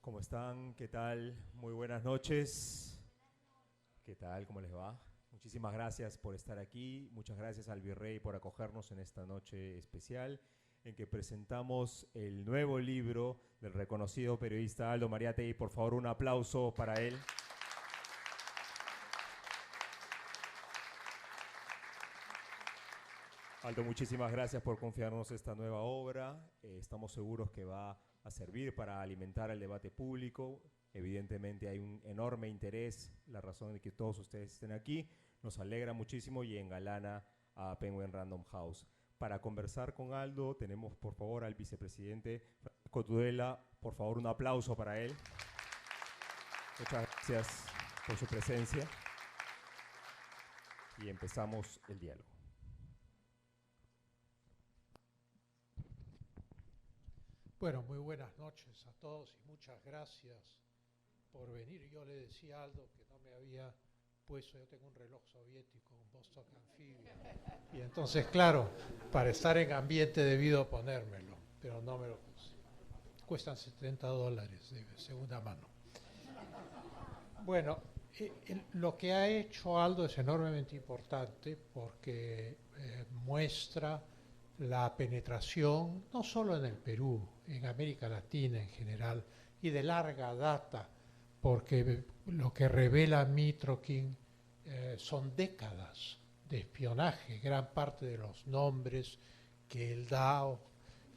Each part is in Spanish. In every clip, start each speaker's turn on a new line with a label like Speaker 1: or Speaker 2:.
Speaker 1: ¿Cómo están? ¿Qué tal? Muy buenas noches. ¿Qué tal? ¿Cómo les va? Muchísimas gracias por estar aquí. Muchas gracias al Virrey por acogernos en esta noche especial en que presentamos el nuevo libro del reconocido periodista Aldo Mariátegui. Por favor, un aplauso para él. Aldo, muchísimas gracias por confiarnos esta nueva obra. Estamos seguros que va a servir para alimentar el debate público. Evidentemente hay un enorme interés, la razón de que todos ustedes estén aquí nos alegra muchísimo y engalana a Penguin Random House. Para conversar con Aldo tenemos por favor al vicepresidente Francisco Tudela. Por favor, un aplauso para él. Muchas gracias por su presencia y empezamos el diálogo.
Speaker 2: Bueno, muy buenas noches a todos y muchas gracias por venir. Yo le decía a Aldo que no me había puesto, yo tengo un reloj soviético, un Vostok Amphibia, y entonces, claro, para estar en ambiente he debido ponérmelo, pero no me lo puse. Cuestan $70 de segunda mano. Bueno, lo que ha hecho Aldo es enormemente importante porque muestra la penetración, no solo en el Perú, en América Latina en general, y de larga data, porque lo que revela Mitrokin son décadas de espionaje. Gran parte de los nombres que él da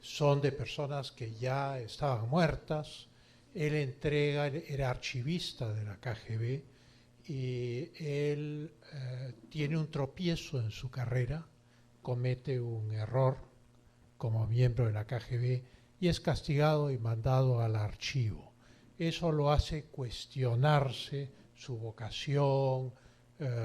Speaker 2: son de personas que ya estaban muertas. Él era archivista de la KGB y él tiene un tropiezo en su carrera, comete un error como miembro de la KGB y es castigado y mandado al archivo. Eso lo hace cuestionarse su vocación,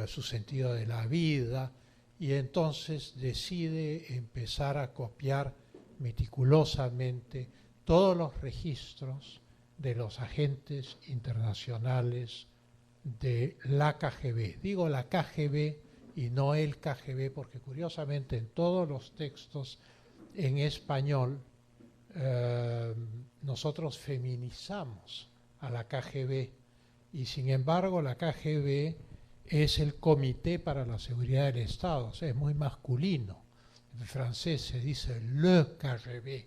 Speaker 2: su sentido de la vida, y entonces decide empezar a copiar meticulosamente todos los registros de los agentes internacionales de la KGB. Digo la KGB y no el KGB, porque curiosamente en todos los textos en español nosotros feminizamos a la KGB y sin embargo la KGB es el Comité para la Seguridad del Estado, o sea, es muy masculino. En francés se dice le KGB,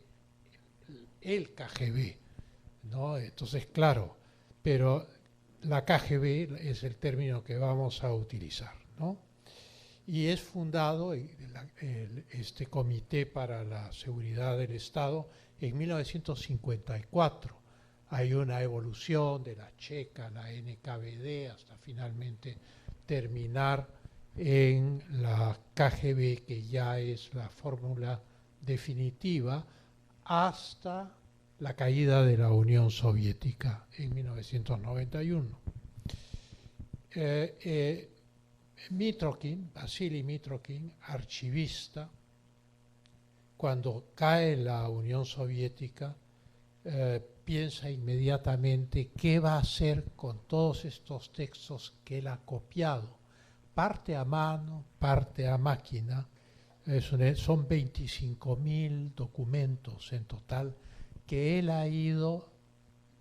Speaker 2: el KGB, ¿no? Entonces, claro, pero la KGB es el término que vamos a utilizar, ¿no? Y es fundado este Comité para la Seguridad del Estado en 1954. Hay una evolución de la checa, la NKVD, hasta finalmente terminar en la KGB, que ya es la fórmula definitiva, hasta la caída de la Unión Soviética en 1991. Mitrokin, Vasily Mitrokin, archivista, cuando cae la Unión Soviética, piensa inmediatamente qué va a hacer con todos estos textos que él ha copiado, parte a mano, parte a máquina. Son 25.000 documentos en total que él ha ido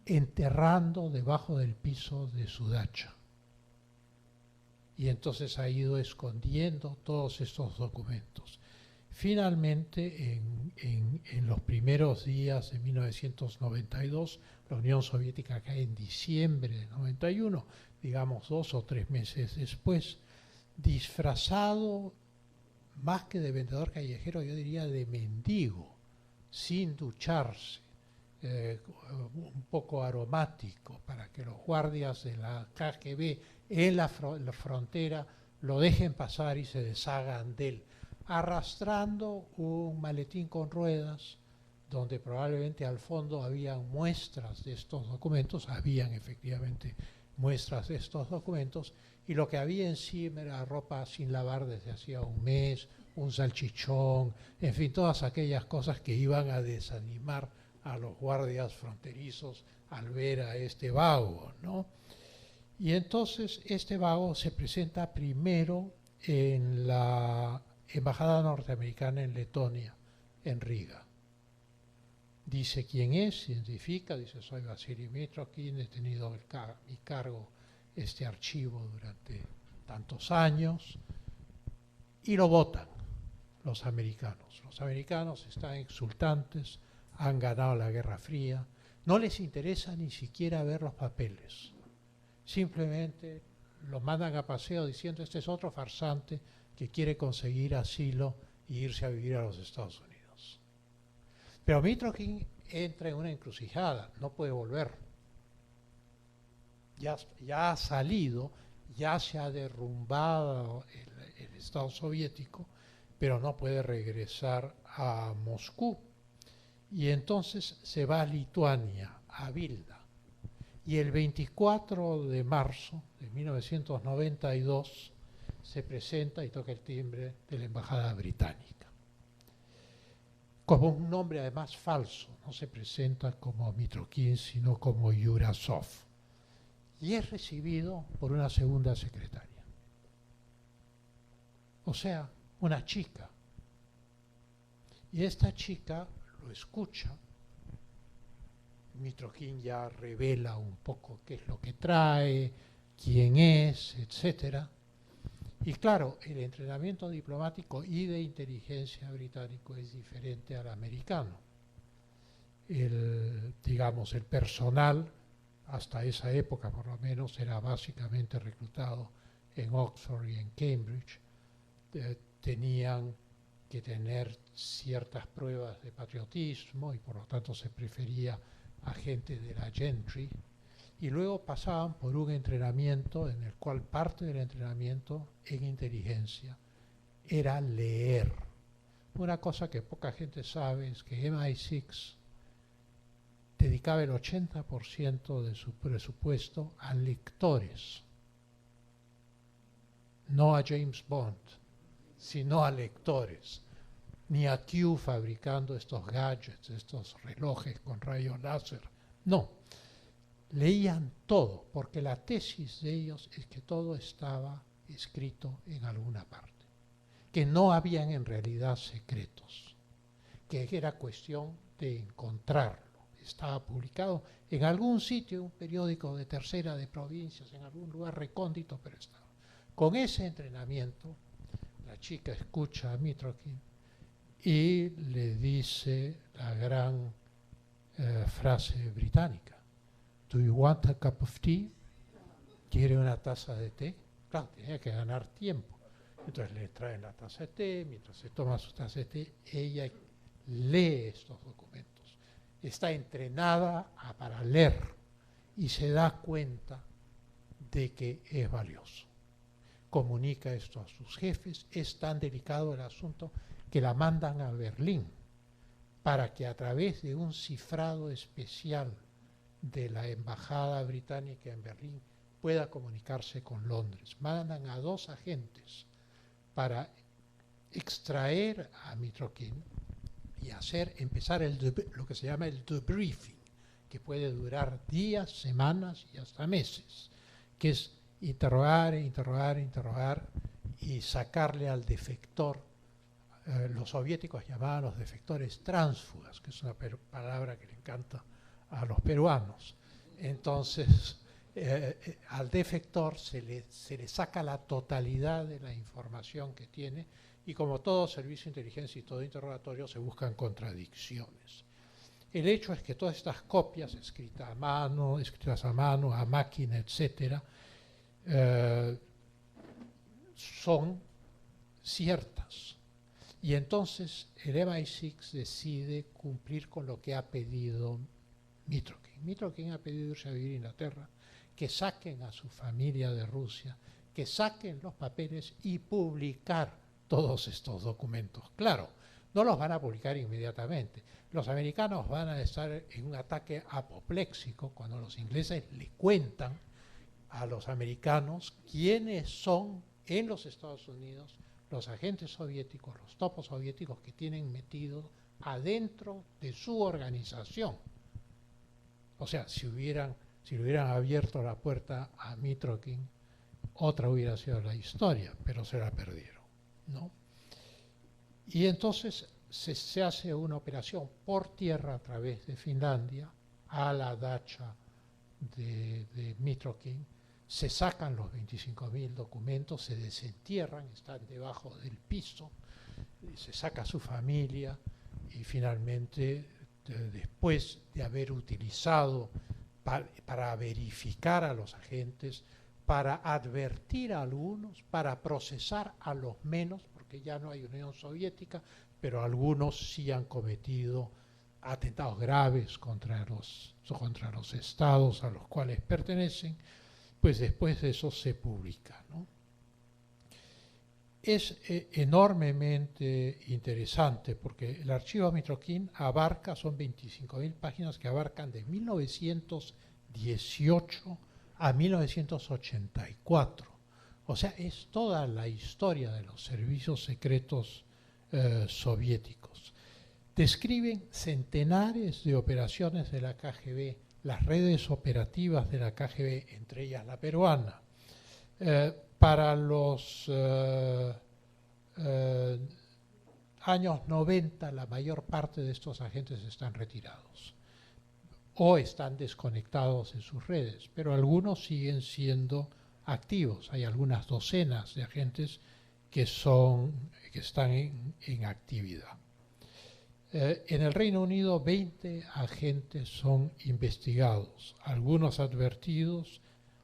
Speaker 2: enterrando debajo del piso de su dacha. Y entonces ha ido escondiendo todos estos documentos. Finalmente, en los primeros días de 1992, la Unión Soviética cae en diciembre de 91, digamos 2 o 3 meses después, disfrazado más que de vendedor callejero, yo diría de mendigo, sin ducharse, un poco aromático, para que los guardias de la KGB en la frontera lo dejen pasar y se deshagan de él, arrastrando un maletín con ruedas donde probablemente al fondo habían muestras de estos documentos, habían efectivamente muestras de estos documentos, y lo que había encima era ropa sin lavar desde hacía un mes, un salchichón, en fin, todas aquellas cosas que iban a desanimar a los guardias fronterizos al ver a este vago, ¿no? Y entonces este vago se presenta primero en la Embajada Norteamericana en Letonia, en Riga. dice quién es, identifica, dice soy Vasily Mitrokhin, he tenido mi cargo este archivo durante tantos años, y lo votan los americanos. Los americanos están exultantes, han ganado la Guerra Fría, no les interesa ni siquiera ver los papeles, simplemente lo mandan a paseo diciendo este es otro farsante que quiere conseguir asilo e irse a vivir a los Estados Unidos. Pero Mitrokhin entra en una encrucijada, no puede volver. Ya ha salido, ya se ha derrumbado el Estado soviético, pero no puede regresar a Moscú. Y entonces se va a Lituania, a Vilna. Y el 24 de marzo de 1992 se presenta y toca el timbre de la Embajada Británica. Como un nombre además falso, no se presenta como Mitrokhin, sino como Yurasov. Y es recibido por una segunda secretaria. O sea, una chica. Y esta chica lo escucha. Mitrokhin ya revela un poco qué es lo que trae, quién es, etc. Y claro, el entrenamiento diplomático y de inteligencia británico es diferente al americano. Digamos, el personal, hasta esa época por lo menos, era básicamente reclutado en Oxford y en Cambridge. Tenían que tener ciertas pruebas de patriotismo y por lo tanto se prefería a gente de la gentry. Y luego pasaban por un entrenamiento en el cual parte del entrenamiento en inteligencia era leer. Una cosa que poca gente sabe es que MI6 dedicaba el 80% de su presupuesto a lectores, no a James Bond, sino a lectores, ni a Q fabricando estos gadgets, estos relojes con rayos láser, no. Leían todo, porque la tesis de ellos es que todo estaba escrito en alguna parte, que no habían en realidad secretos, que era cuestión de encontrarlo. Estaba publicado en algún sitio, en un periódico de tercera de provincias, en algún lugar recóndito, pero estaba. Con ese entrenamiento, la chica escucha a Mitrokhin y le dice la gran frase británica. Do you want a cup of tea? ¿Quiere una taza de té? Claro, tenía que ganar tiempo. Entonces le traen la taza de té, mientras se toma su taza de té, ella lee estos documentos. Está entrenada para leer y se da cuenta de que es valioso. Comunica esto a sus jefes. Es tan delicado el asunto que la mandan a Berlín para que a través de un cifrado especial de la embajada británica en Berlín pueda comunicarse con Londres. Mandan a 2 agentes para extraer a Mitrokhin y empezar lo que se llama el debriefing, que puede durar días, semanas y hasta meses, que es interrogar y sacarle al defector. Los soviéticos llamaban a los defectores tránsfugas, que es una palabra que le encanta a los peruanos. Entonces, al defector se le saca la totalidad de la información que tiene y como todo servicio de inteligencia y todo interrogatorio se buscan contradicciones. El hecho es que todas estas copias escritas a mano, a máquina, etcétera, son ciertas. Y entonces el MI6 decide cumplir con lo que ha pedido Mitrokhin. Mitrokhin ha pedido irse a vivir a Inglaterra, que saquen a su familia de Rusia, que saquen los papeles y publicar todos estos documentos. Claro, no los van a publicar inmediatamente. Los americanos van a estar en un ataque apopléxico cuando los ingleses le cuentan a los americanos quiénes son en los Estados Unidos los agentes soviéticos, los topos soviéticos que tienen metidos adentro de su organización. O sea, si le hubieran abierto la puerta a Mitrokhin, otra hubiera sido la historia, pero se la perdieron, ¿no? Y entonces se hace una operación por tierra a través de Finlandia a la dacha de Mitrokin, se sacan los 25.000 documentos, se desentierran, están debajo del piso, se saca a su familia y finalmente, después de haber utilizado para verificar a los agentes, para advertir a algunos, para procesar a los menos, porque ya no hay Unión Soviética, pero algunos sí han cometido atentados graves contra los estados a los cuales pertenecen, pues después de eso se publica, ¿no? Es enormemente interesante porque el archivo Mitrokin son 25.000 páginas que abarcan de 1918 a 1984. O sea, es toda la historia de los servicios secretos soviéticos. Describen centenares de operaciones de la KGB, las redes operativas de la KGB, entre ellas la peruana. Para los años 90, la mayor parte de estos agentes están retirados o están desconectados de sus redes, pero algunos siguen siendo activos. Hay algunas docenas de agentes que están en actividad. En el Reino Unido, 20 agentes son investigados, algunos advertidos,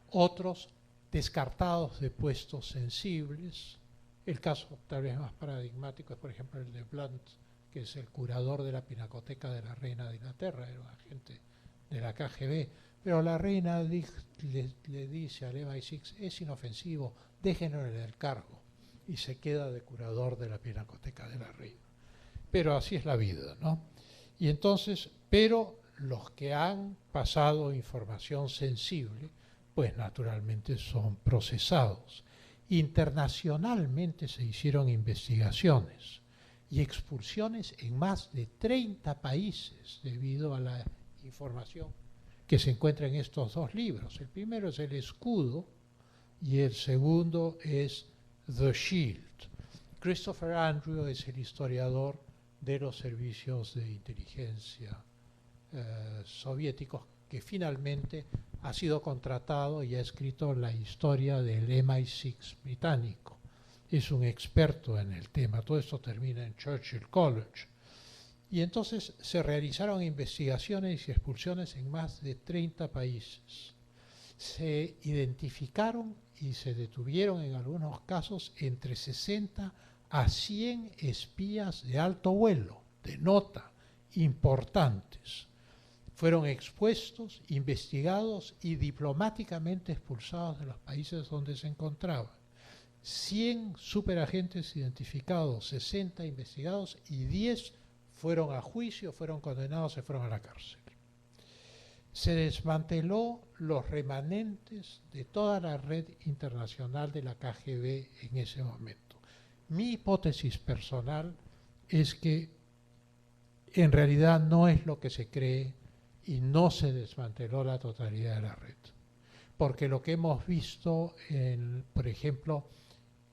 Speaker 2: otros descartados de puestos sensibles. El caso tal vez más paradigmático es, por ejemplo, el de Blunt, que es el curador de la Pinacoteca de la Reina de Inglaterra, era un agente de la KGB, pero la reina le dice al MI6, es inofensivo, déjenlo en el cargo, y se queda de curador de la Pinacoteca de la Reina. Pero así es la vida, ¿no? Y entonces, pero los que han pasado información sensible, pues naturalmente son procesados. Internacionalmente se hicieron investigaciones y expulsiones en más de 30 países debido a la información que se encuentra en estos dos libros. El primero es El Escudo y el segundo es The Shield. Christopher Andrew es el historiador de los servicios de inteligencia soviéticos que finalmente ha sido contratado y ha escrito la historia del MI6 británico. Es un experto en el tema. Todo esto termina en Churchill College. Y entonces se realizaron investigaciones y expulsiones en más de 30 países. Se identificaron y se detuvieron en algunos casos entre 60 a 100 espías de alto vuelo, de nota, importantes. Fueron expuestos, investigados y diplomáticamente expulsados de los países donde se encontraban. 100 superagentes identificados, 60 investigados y 10 fueron a juicio, fueron condenados, se fueron a la cárcel. Se desmanteló los remanentes de toda la red internacional de la KGB en ese momento. Mi hipótesis personal es que en realidad no es lo que se cree y no se desmanteló la totalidad de la red. Porque lo que hemos visto, por ejemplo,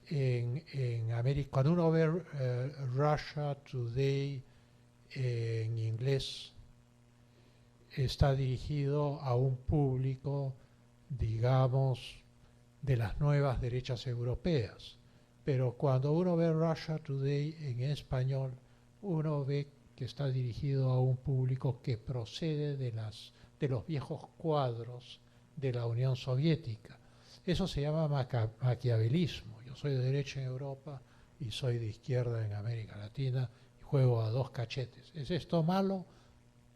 Speaker 2: en América, cuando uno ve Russia Today en inglés, está dirigido a un público, digamos, de las nuevas derechas europeas. Pero cuando uno ve Russia Today en español, uno ve que está dirigido a un público que procede de los viejos cuadros de la Unión Soviética. Eso se llama maquiavelismo. Yo soy de derecha en Europa y soy de izquierda en América Latina y juego a dos cachetes. ¿Es esto malo?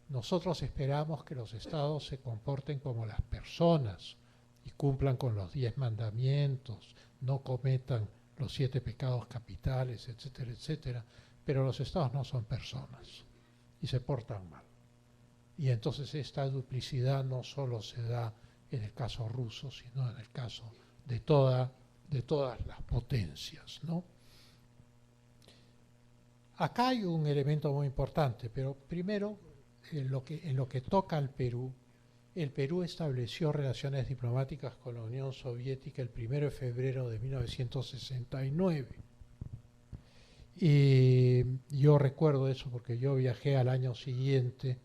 Speaker 2: Nosotros esperamos que los estados se comporten como las personas y cumplan con los 10 mandamientos, no cometan los 7 pecados capitales, etcétera, etcétera. Pero los estados no son personas y se portan mal. Y entonces esta duplicidad no solo se da en el caso ruso, sino en el caso de todas las potencias, ¿no? Acá hay un elemento muy importante, pero primero, en lo que toca al Perú, el Perú estableció relaciones diplomáticas con la Unión Soviética el 1 de febrero de 1969. Y yo recuerdo eso porque yo viajé al año siguiente,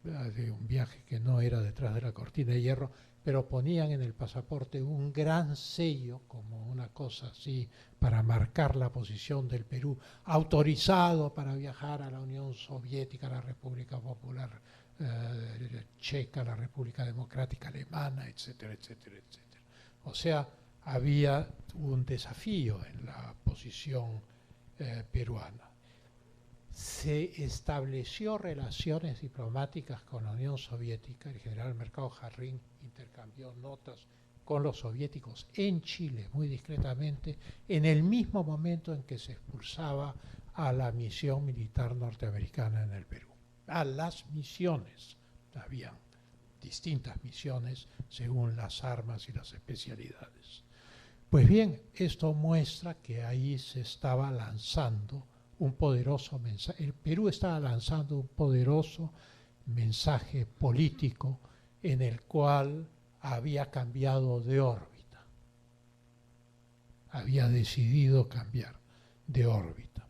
Speaker 2: de un viaje que no era detrás de la cortina de hierro, pero ponían en el pasaporte un gran sello, como una cosa así, para marcar la posición del Perú, autorizado para viajar a la Unión Soviética, a la República Popular Checa, la República Democrática Alemana, etcétera, etcétera, etcétera. O sea, había un desafío en la posición peruana. Se estableció relaciones diplomáticas con la Unión Soviética. El general Mercado Jarrín intercambió notas con los soviéticos en Chile, muy discretamente, en el mismo momento en que se expulsaba a la misión militar norteamericana en el Perú. A las misiones, habían distintas misiones según las armas y las especialidades. Pues bien, esto muestra que ahí se estaba lanzando un poderoso mensaje. El Perú estaba lanzando un poderoso mensaje político en el cual había cambiado de órbita. Había decidido cambiar de órbita.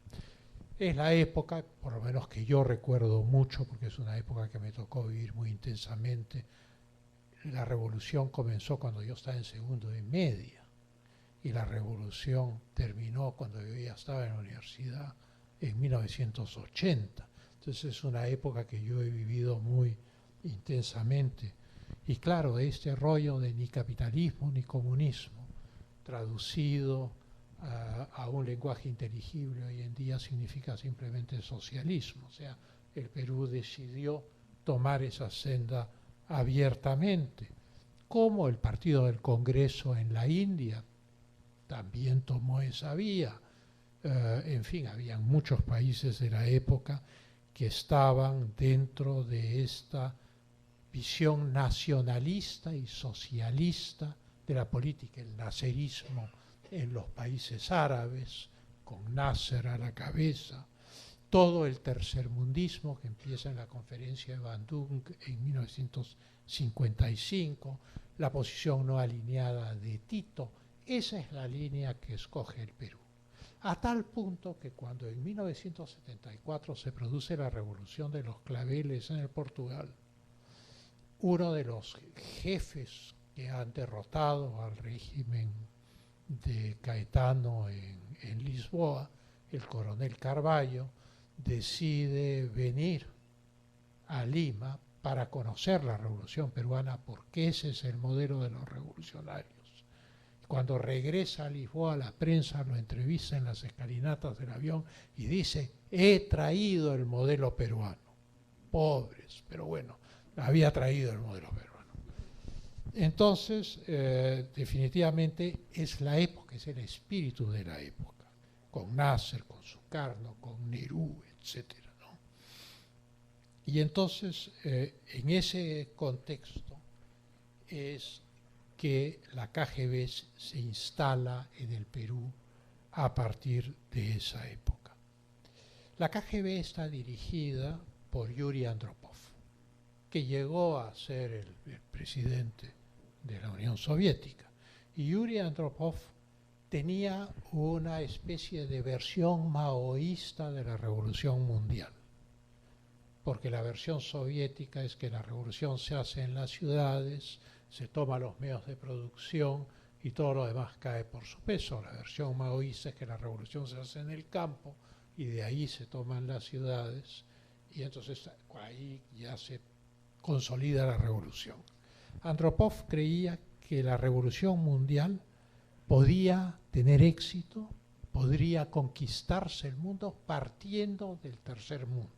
Speaker 2: Es la época, por lo menos que yo recuerdo mucho, porque es una época que me tocó vivir muy intensamente. La revolución comenzó cuando yo estaba en segundo de media y la revolución terminó cuando yo ya estaba en la universidad en 1980. Entonces es una época que yo he vivido muy intensamente. Y claro, este rollo de ni capitalismo ni comunismo, traducido a un lenguaje inteligible hoy en día, significa simplemente socialismo. O sea, el Perú decidió tomar esa senda abiertamente, como el Partido del Congreso en la India también tomó esa vía. En fin, había muchos países de la época que estaban dentro de esta visión nacionalista y socialista de la política, el nasserismo en los países árabes, con Nasser a la cabeza, todo el tercermundismo que empieza en la conferencia de Bandung en 1955, la posición no alineada de Tito. Esa es la línea que escoge el Perú. A tal punto que cuando en 1974 se produce la revolución de los claveles en el Portugal, uno de los jefes que han derrotado al régimen de Caetano en Lisboa, el coronel Carvalho, decide venir a Lima para conocer la revolución peruana, porque ese es el modelo de los revolucionarios. Cuando regresa a Lisboa, la prensa lo entrevista en las escalinatas del avión y dice: he traído el modelo peruano. Pobres, pero bueno, había traído el modelo peruano. Entonces, definitivamente es la época, es el espíritu de la época, con Nasser, con Sukarno, con Nehru, etc., ¿no? Y entonces, en ese contexto es que la KGB se instala en el Perú a partir de esa época. La KGB está dirigida por Yuri Andropov, que llegó a ser el presidente de la Unión Soviética. Y Yuri Andropov tenía una especie de versión maoísta de la Revolución Mundial, porque la versión soviética es que la revolución se hace en las ciudades, se toma los medios de producción y todo lo demás cae por su peso. La versión maoísta es que la revolución se hace en el campo y de ahí se toman las ciudades y entonces ahí ya se consolida la revolución. Andropov creía que la revolución mundial podía tener éxito, podría conquistarse el mundo partiendo del tercer mundo.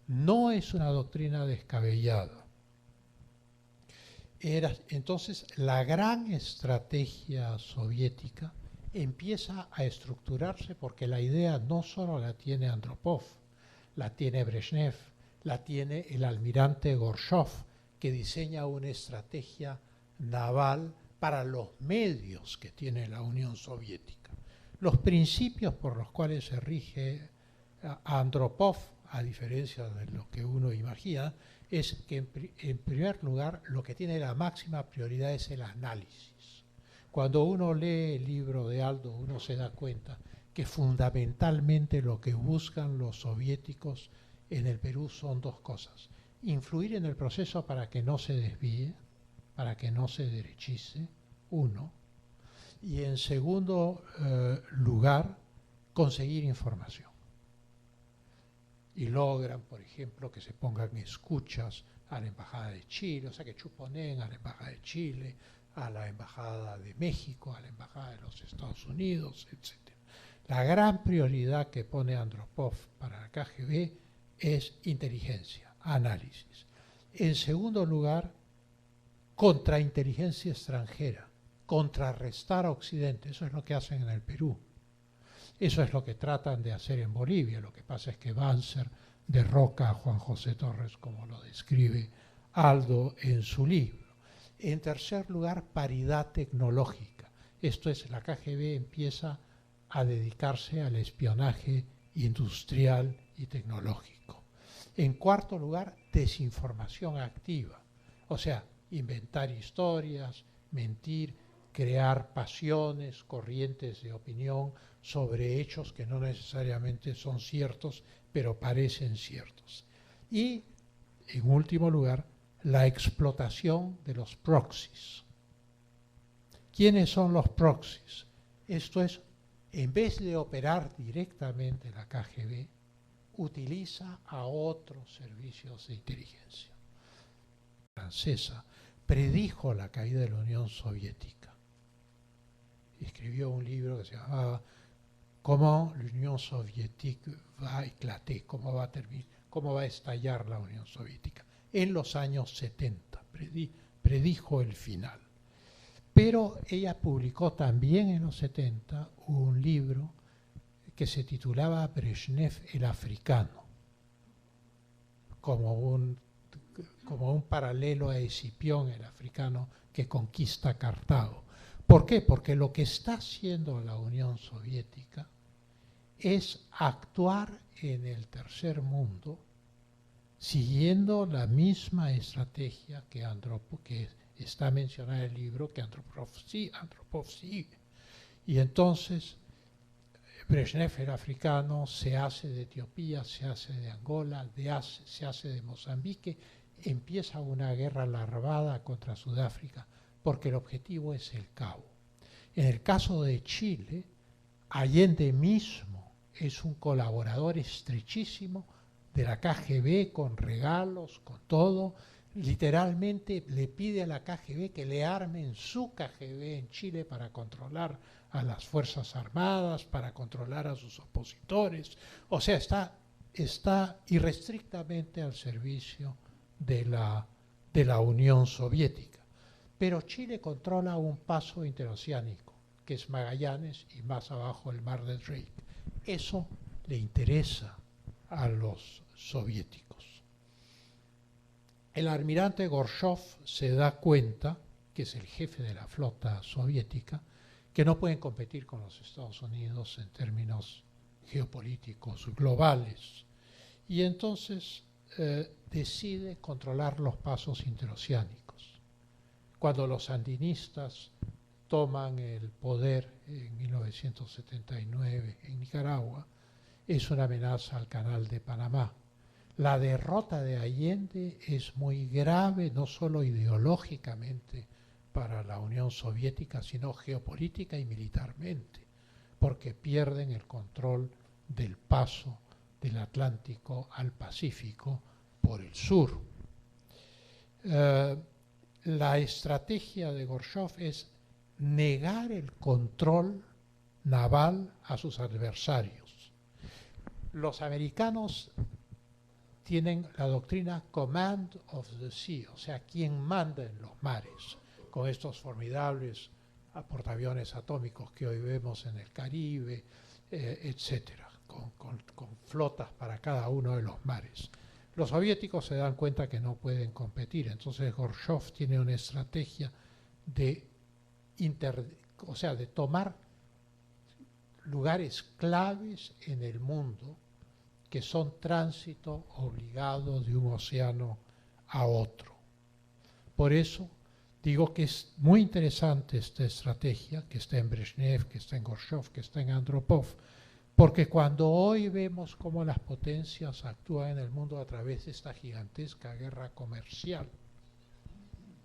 Speaker 2: No es una doctrina descabellada. Entonces, la gran estrategia soviética empieza a estructurarse porque la idea no solo la tiene Andropov, la tiene Brezhnev, la tiene el almirante Gorshov, que diseña una estrategia naval para los medios que tiene la Unión Soviética. Los principios por los cuales se rige a Andropov, a diferencia de lo que uno imagina, es que en primer lugar lo que tiene la máxima prioridad es el análisis. Cuando uno lee el libro de Aldo, uno se da cuenta que fundamentalmente lo que buscan los soviéticos en el Perú son dos cosas: influir en el proceso para que no se desvíe, para que no se derechice, uno, y en segundo lugar, conseguir información. Y logran, por ejemplo, que se pongan escuchas a la Embajada de Chile, o sea, que chuponen a la Embajada de Chile, a la Embajada de México, a la Embajada de los Estados Unidos, etc. La gran prioridad que pone Andropov para la KGB es inteligencia, análisis. En segundo lugar, contrainteligencia extranjera, contrarrestar a Occidente. Eso es lo que hacen en el Perú. Eso es lo que tratan de hacer en Bolivia. Lo que pasa es que Banzer derroca a Juan José Torres, como lo describe Aldo en su libro. En tercer lugar, paridad tecnológica. Esto es, la KGB empieza a dedicarse al espionaje industrial y tecnológico. En cuarto lugar, desinformación activa. O sea, inventar historias, mentir, crear pasiones, corrientes de opinión sobre hechos que no necesariamente son ciertos, pero parecen ciertos. Y, en último lugar, la explotación de los proxies. ¿Quiénes son los proxies? Esto es, en vez de operar directamente la KGB, utiliza a otros servicios de inteligencia. La francesa predijo la caída de la Unión Soviética. Escribió un libro que se llamaba Comment l'Union Soviétique va éclater, cómo va a estallar la Unión Soviética. En los años 70 predijo el final. Pero ella publicó también en los 70 un libro que se titulaba Brezhnev el africano, como un paralelo a Escipión el africano que conquista Cartago. ¿Por qué? Porque lo que está haciendo la Unión Soviética es actuar en el tercer mundo siguiendo la misma estrategia que está mencionada en el libro, que Andropov sigue. Y entonces Brezhnev el africano se hace de Etiopía, se hace de Angola, se hace de Mozambique, empieza una guerra larvada contra Sudáfrica, porque el objetivo es el Cabo. En el caso de Chile, Allende mismo es un colaborador estrechísimo de la KGB, con regalos, con todo. Literalmente le pide a la KGB que le armen su KGB en Chile para controlar a las Fuerzas Armadas, para controlar a sus opositores. O sea, está irrestrictamente al servicio de la Unión Soviética. Pero Chile controla un paso interoceánico, que es Magallanes, y más abajo el Mar de Drake. Eso le interesa a los soviéticos. El almirante Gorshov se da cuenta, que es el jefe de la flota soviética, que no pueden competir con los Estados Unidos en términos geopolíticos globales. Y entonces decide controlar los pasos interoceánicos. Cuando los sandinistas toman el poder en 1979 en Nicaragua, es una amenaza al Canal de Panamá. La derrota de Allende es muy grave, no solo ideológicamente para la Unión Soviética, sino geopolítica y militarmente, porque pierden el control del paso del Atlántico al Pacífico por el sur. La estrategia de Gorshov es negar el control naval a sus adversarios. Los americanos tienen la doctrina Command of the Sea, o sea, quien manda en los mares, con estos formidables portaaviones atómicos que hoy vemos en el Caribe, etcétera, con flotas para cada uno de los mares. Los soviéticos se dan cuenta que no pueden competir, entonces Gorshov tiene una estrategia de tomar lugares claves en el mundo que son tránsito obligado de un océano a otro. Por eso digo que es muy interesante esta estrategia, que está en Brezhnev, que está en Gorshov, que está en Andropov, Porque cuando hoy vemos cómo las potencias actúan en el mundo a través de esta gigantesca guerra comercial,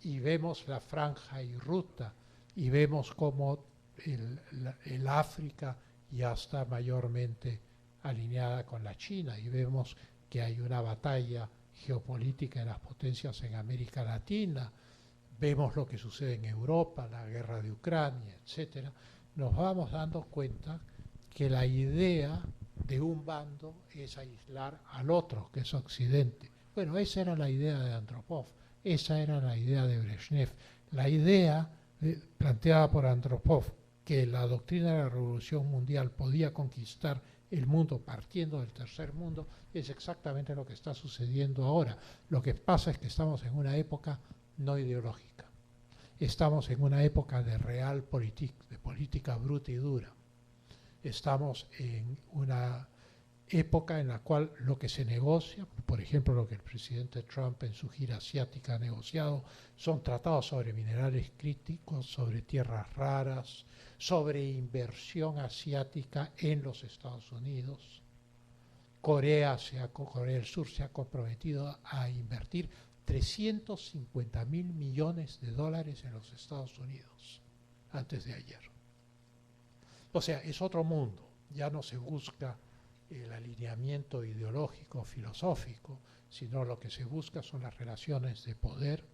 Speaker 2: y vemos la franja y ruta, y vemos cómo el África ya está mayormente alineada con la China, y vemos que hay una batalla geopolítica de las potencias en América Latina, vemos lo que sucede en Europa, la guerra de Ucrania, etcétera, nos vamos dando cuenta que la idea de un bando es aislar al otro, que es Occidente. Bueno, esa era la idea de Andropov, esa era la idea de Brezhnev. La idea planteada por Andropov, que la doctrina de la Revolución Mundial podía conquistar el mundo partiendo del tercer mundo, es exactamente lo que está sucediendo ahora. Lo que pasa es que estamos en una época no ideológica. Estamos en una época de realpolitik, de política bruta y dura. Estamos en una época en la cual lo que se negocia, por ejemplo lo que el presidente Trump en su gira asiática ha negociado, son tratados sobre minerales críticos, sobre tierras raras, sobre inversión asiática en los Estados Unidos. Corea del Sur se ha comprometido a invertir 350.000 millones de dólares en los Estados Unidos antes de ayer. O sea, es otro mundo, ya no se busca el alineamiento ideológico, filosófico, sino lo que se busca son las relaciones de poder,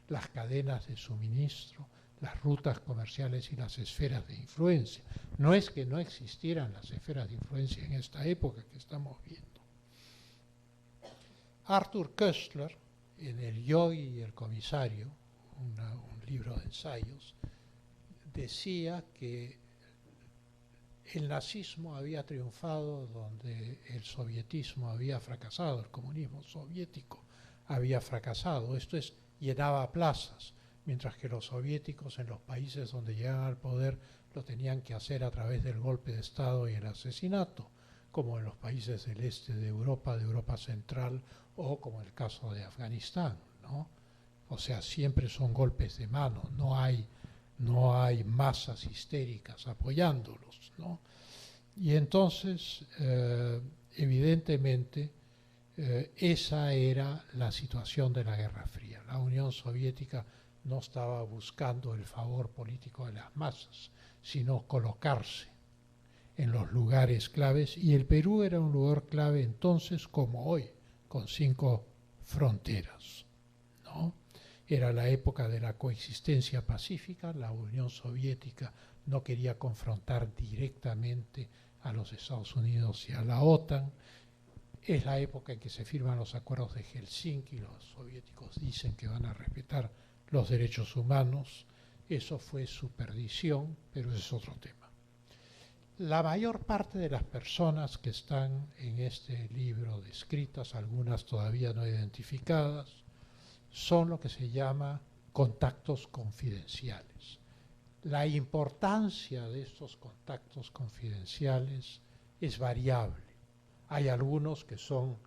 Speaker 2: las cadenas de suministro, las rutas comerciales y las esferas de influencia. No es que no existieran las esferas de influencia en esta época que estamos viendo. Arthur Koestler, en El Yogi y el Comisario, un libro de ensayos, decía que el nazismo había triunfado donde el sovietismo había fracasado, el comunismo soviético había fracasado. Esto es, llenaba plazas, mientras que los soviéticos en los países donde llegaban al poder lo tenían que hacer a través del golpe de Estado y el asesinato, como en los países del este de Europa Central, o como el caso de Afganistán, ¿no? O sea, siempre son golpes de mano, no hay masas histéricas apoyándolos, ¿no? Y entonces, evidentemente, esa era la situación de la Guerra Fría. La Unión Soviética no estaba buscando el favor político de las masas, sino colocarse en los lugares claves, y el Perú era un lugar clave entonces como hoy, con 5 fronteras, ¿no? Era la época de la coexistencia pacífica. La Unión Soviética no quería confrontar directamente a los Estados Unidos y a la OTAN. Es la época en que se firman los acuerdos de Helsinki. Los soviéticos dicen que van a respetar los derechos humanos. Eso fue su perdición, pero ese es otro tema. La mayor parte de las personas que están en este libro descritas, algunas todavía no identificadas, son lo que se llama contactos confidenciales. La importancia de estos contactos confidenciales es variable. Hay algunos que son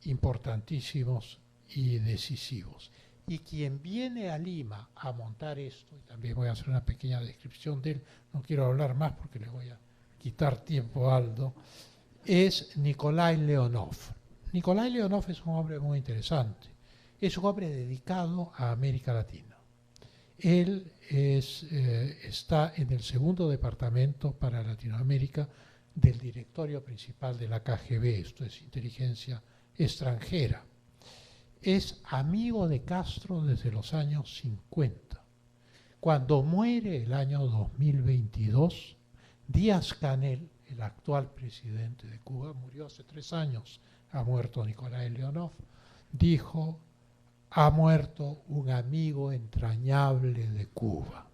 Speaker 2: importantísimos y decisivos. Y quien viene a Lima a montar esto, y también voy a hacer una pequeña descripción de él, no quiero hablar más porque le voy a quitar tiempo a Aldo, es Nikolai Leonov. Nikolai Leonov es un hombre muy interesante. Es un hombre dedicado a América Latina. Él está en el 2º departamento para Latinoamérica del directorio principal de la KGB, esto es inteligencia extranjera. Es amigo de Castro desde los años 50. Cuando muere el año 2022, Díaz-Canel, el actual presidente de Cuba, murió hace 3 años, ha muerto Nikolai Leonov, dijo: ha muerto un amigo entrañable de Cuba.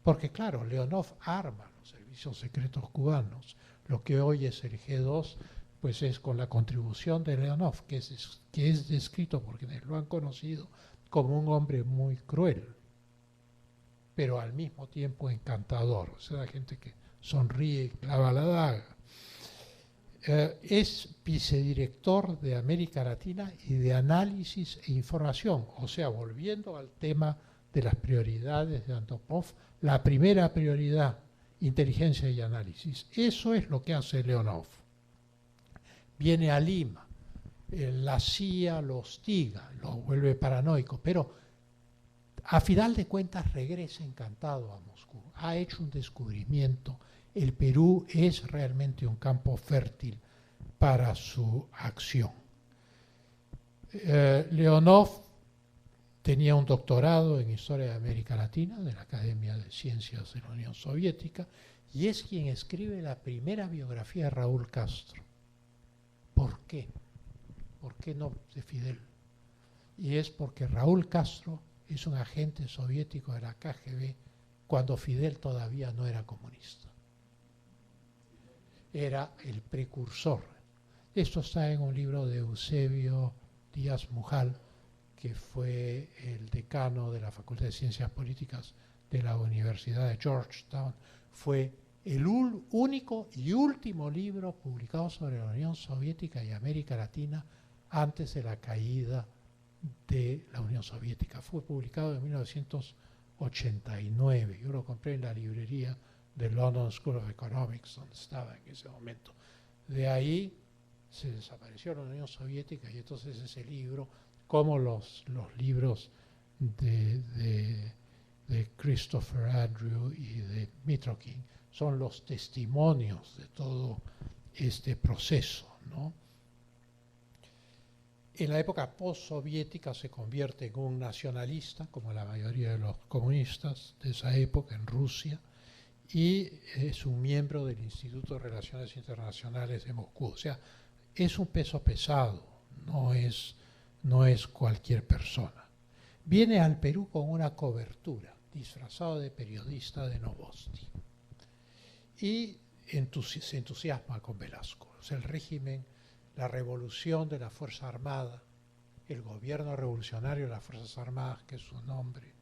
Speaker 2: Porque claro, Leonov arma los servicios secretos cubanos. Lo que hoy es el G2, pues es con la contribución de Leonov, que es descrito por quienes lo han conocido como un hombre muy cruel, pero al mismo tiempo encantador. O sea, la gente que sonríe y clava la daga. Es vicedirector de América Latina y de análisis e información. O sea, volviendo al tema de las prioridades de Andropov, la primera prioridad, inteligencia y análisis. Eso es lo que hace Leonov. viene a Lima, la CIA lo hostiga, lo vuelve paranoico, pero a final de cuentas regresa encantado a Moscú. Ha hecho un descubrimiento. El Perú es realmente un campo fértil para su acción. Leonov tenía un doctorado en Historia de América Latina de la Academia de Ciencias de la Unión Soviética y es quien escribe la primera biografía de Raúl Castro. ¿Por qué? ¿Por qué no de Fidel? Y es porque Raúl Castro es un agente soviético de la KGB cuando Fidel todavía no era comunista. Era el precursor. Esto está en un libro de Eusebio Díaz Mujal, que fue el decano de la Facultad de Ciencias Políticas de la Universidad de Georgetown. Fue el único y último libro publicado sobre la Unión Soviética y América Latina antes de la caída de la Unión Soviética. Fue publicado en 1989. Yo lo compré en la librería de London School of Economics, donde estaba en ese momento. De ahí se desapareció la Unión Soviética y entonces ese libro, como los libros de Christopher Andrew y de Mitrokin, son los testimonios de todo este proceso, ¿no? En la época postsoviética se convierte en un nacionalista, como la mayoría de los comunistas de esa época en Rusia, y es un miembro del Instituto de Relaciones Internacionales de Moscú. O sea, es un peso pesado, no es cualquier persona. Viene al Perú con una cobertura, disfrazado de periodista de Novosti, y se entusiasma con Velasco. O sea, el régimen, la revolución de la Fuerza Armada, el gobierno revolucionario de las Fuerzas Armadas, que es su nombre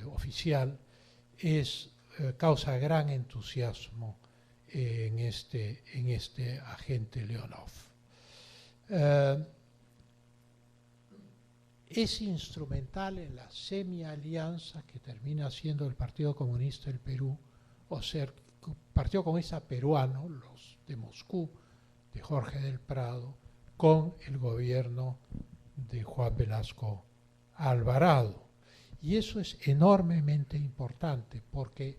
Speaker 2: oficial, causa gran entusiasmo en este agente Leonov. Es instrumental en la semi-alianza que termina siendo el Partido Comunista del Perú, o sea, el Partido Comunista Peruano, los de Moscú, de Jorge del Prado, con el gobierno de Juan Velasco Alvarado. Y eso es enormemente importante porque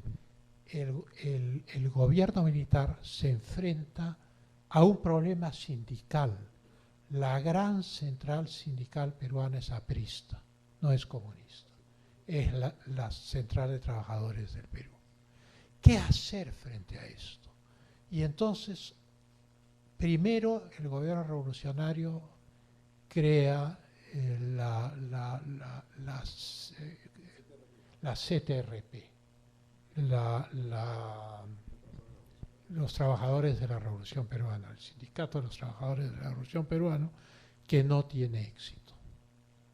Speaker 2: el gobierno militar se enfrenta a un problema sindical. La gran central sindical peruana es aprista, no es comunista, es la Central de Trabajadores del Perú. ¿Qué hacer frente a esto? Y entonces, primero el gobierno revolucionario crea la CTRP, los trabajadores de la Revolución Peruana, el Sindicato de los Trabajadores de la Revolución Peruana, que no tiene éxito,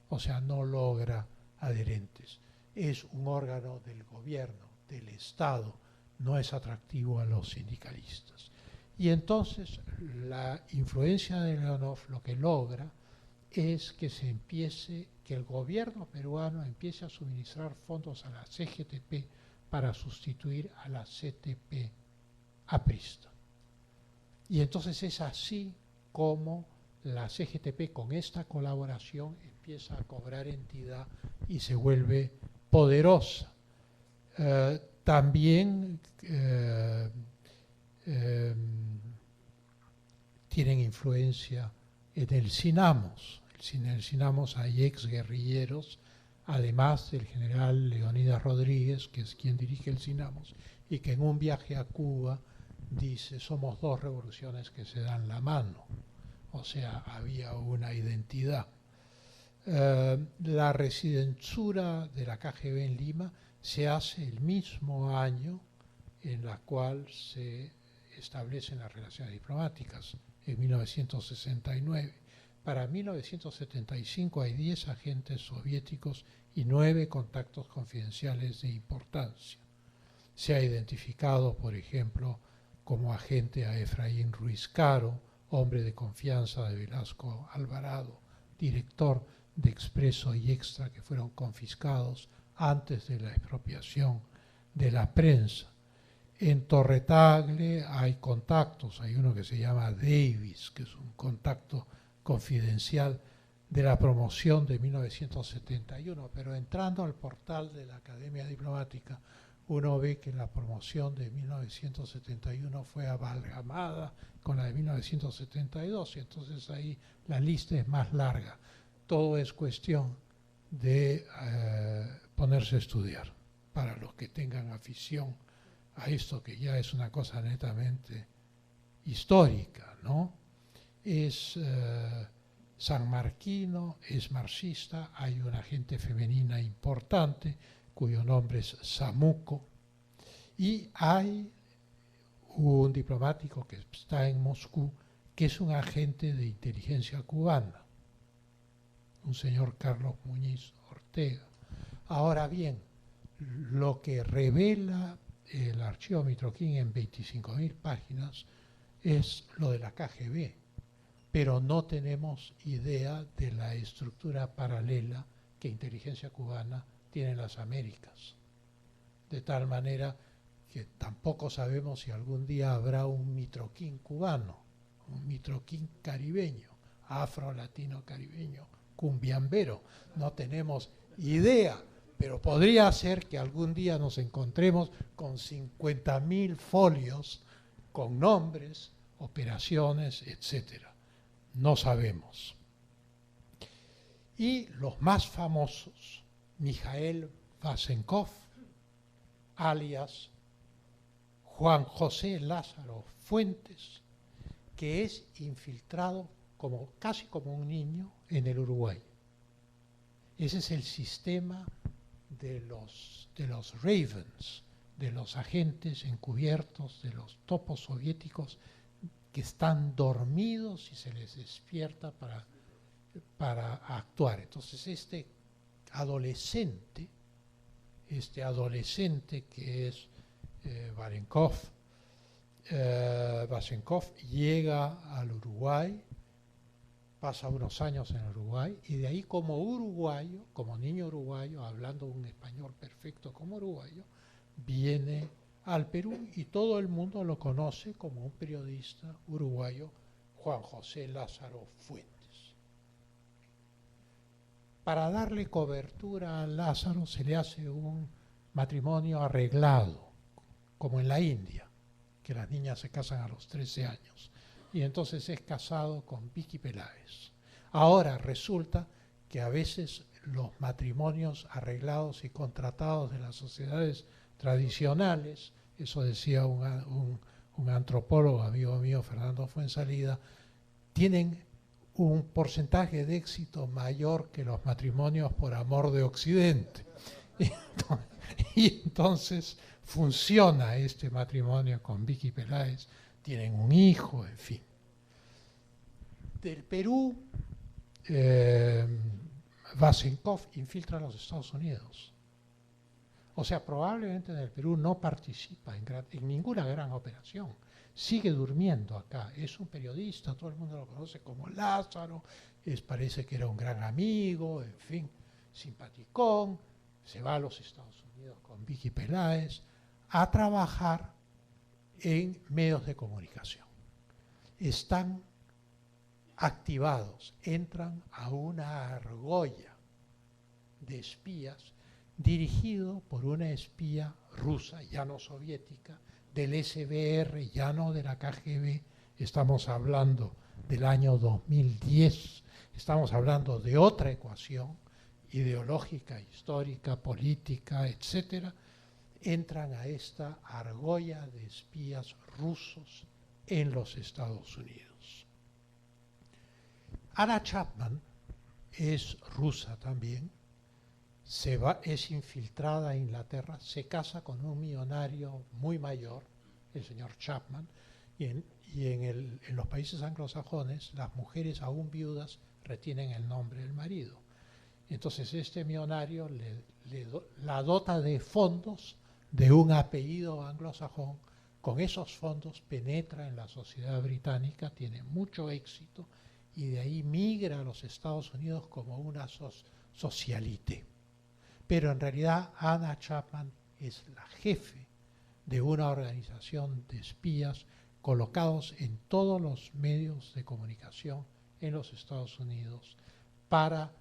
Speaker 2: o sea, no logra adherentes. Es un órgano del gobierno, del Estado, no es atractivo a los sindicalistas. Y entonces la influencia de Leonov lo que logra es que que el gobierno peruano empiece a suministrar fondos a la CGTP para sustituir a la CTP aprista. Y entonces es así como la CGTP con esta colaboración empieza a cobrar entidad y se vuelve poderosa. También tienen influencia en el Sinamos. En el Sinamos hay exguerrilleros, además del general Leonidas Rodríguez, que es quien dirige el Sinamos, y que en un viaje a Cuba dice: somos dos revoluciones que se dan la mano. O sea, había una identidad. La residencia de la KGB en Lima se hace el mismo año en la cual se establecen las relaciones diplomáticas, en 1969. Para 1975 hay 10 agentes soviéticos y 9 contactos confidenciales de importancia. Se ha identificado, por ejemplo, como agente a Efraín Ruiz Caro, hombre de confianza de Velasco Alvarado, director de Expreso y Extra, que fueron confiscados antes de la expropiación de la prensa. En Torre Tagle hay contactos, hay uno que se llama Davis, que es un contacto confidencial de la promoción de 1971, pero entrando al portal de la Academia Diplomática, uno ve que la promoción de 1971 fue amalgamada con la de 1972, y entonces ahí la lista es más larga. Todo es cuestión de ponerse a estudiar, para los que tengan afición a esto, que ya es una cosa netamente histórica, ¿no? Es sanmarquino, es marxista, hay una agente femenina importante cuyo nombre es Samuco, y hay un diplomático que está en Moscú que es un agente de inteligencia cubana, un señor Carlos Muñiz Ortega. Ahora bien, lo que revela el archivo Mitroquín en 25.000 páginas es lo de la KGB, pero no tenemos idea de la estructura paralela que inteligencia cubana tiene en las Américas. De tal manera que tampoco sabemos si algún día habrá un Mitroquín cubano, un Mitroquín caribeño, afro-latino caribeño, cumbiambero. No tenemos idea, pero podría ser que algún día nos encontremos con 50.000 folios con nombres, operaciones, etcétera. No sabemos. Y los más famosos, Mijael Vasenkov, alias Juan José Lázaro Fuentes, que es infiltrado casi como un niño en el Uruguay. Ese es el sistema de los Ravens, de los agentes encubiertos, de los topos soviéticos que están dormidos y se les despierta para actuar. Entonces este adolescente que es Vasenkov llega al Uruguay, pasa unos años en Uruguay, y de ahí como uruguayo, como niño uruguayo, hablando un español perfecto como uruguayo, viene al Perú y todo el mundo lo conoce como un periodista uruguayo, Juan José Lázaro Fuentes. Para darle cobertura a Lázaro se le hace un matrimonio arreglado, como en la India, que las niñas se casan a los 13 años. Y entonces es casado con Vicky Peláez. Ahora resulta que a veces los matrimonios arreglados y contratados de las sociedades tradicionales, eso decía un antropólogo amigo mío, Fernando Fuensalida, tienen un porcentaje de éxito mayor que los matrimonios por amor de Occidente. Y entonces funciona este matrimonio con Vicky Peláez, tienen un hijo, en fin. Del Perú, Vasenkov infiltra a los Estados Unidos. O sea, probablemente en el Perú no participa en ninguna gran operación. Sigue durmiendo acá. Es un periodista, todo el mundo lo conoce como Lázaro, parece que era un gran amigo, en fin, simpaticón. Se va a los Estados Unidos con Vicky Peláez a trabajar en medios de comunicación. Están activados, entran a una argolla de espías dirigido por una espía rusa, ya no soviética, del SBR, ya no de la KGB. Estamos hablando del año 2010, estamos hablando de otra ecuación ideológica, histórica, política, etcétera. Entran a esta argolla de espías rusos en los Estados Unidos. Anna Chapman es rusa también, es infiltrada a Inglaterra, se casa con un millonario muy mayor, el señor Chapman, y en los países anglosajones las mujeres aún viudas retienen el nombre del marido. Entonces este millonario la dota de fondos de un apellido anglosajón. Con esos fondos penetra en la sociedad británica, tiene mucho éxito y de ahí migra a los Estados Unidos como una socialité. Pero en realidad Anna Chapman es la jefe de una organización de espías colocados en todos los medios de comunicación en los Estados Unidos para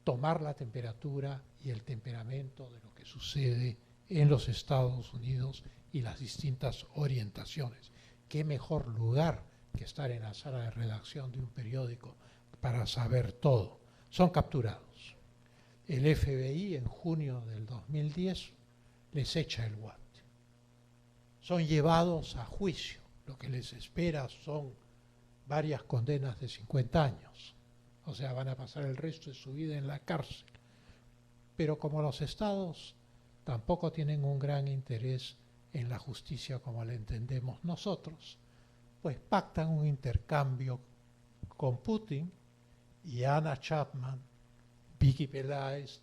Speaker 2: tomar la temperatura y el temperamento de lo que sucede en los Estados Unidos y las distintas orientaciones. ¿Qué mejor lugar que estar en la sala de redacción de un periódico para saber todo? Son capturados. El FBI en junio del 2010 les echa el guante. Son llevados a juicio. Lo que les espera son varias condenas de 50 años. O sea, van a pasar el resto de su vida en la cárcel. Pero como los estados tampoco tienen un gran interés en la justicia como la entendemos nosotros, pues pactan un intercambio con Putin, y Anna Chapman, Vicky Peláez,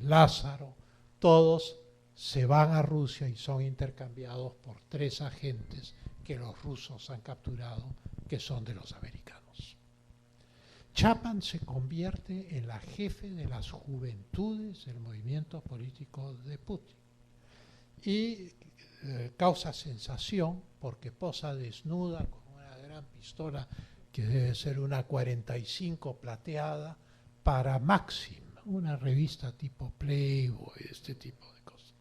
Speaker 2: Lázaro, todos se van a Rusia y son intercambiados por 3 agentes que los rusos han capturado, que son de los americanos. Chapman se convierte en la jefe de las juventudes del movimiento político de Putin y causa sensación porque posa desnuda con una gran pistola que debe ser una 45 plateada para Maxim, una revista tipo Playboy, este tipo de cosas.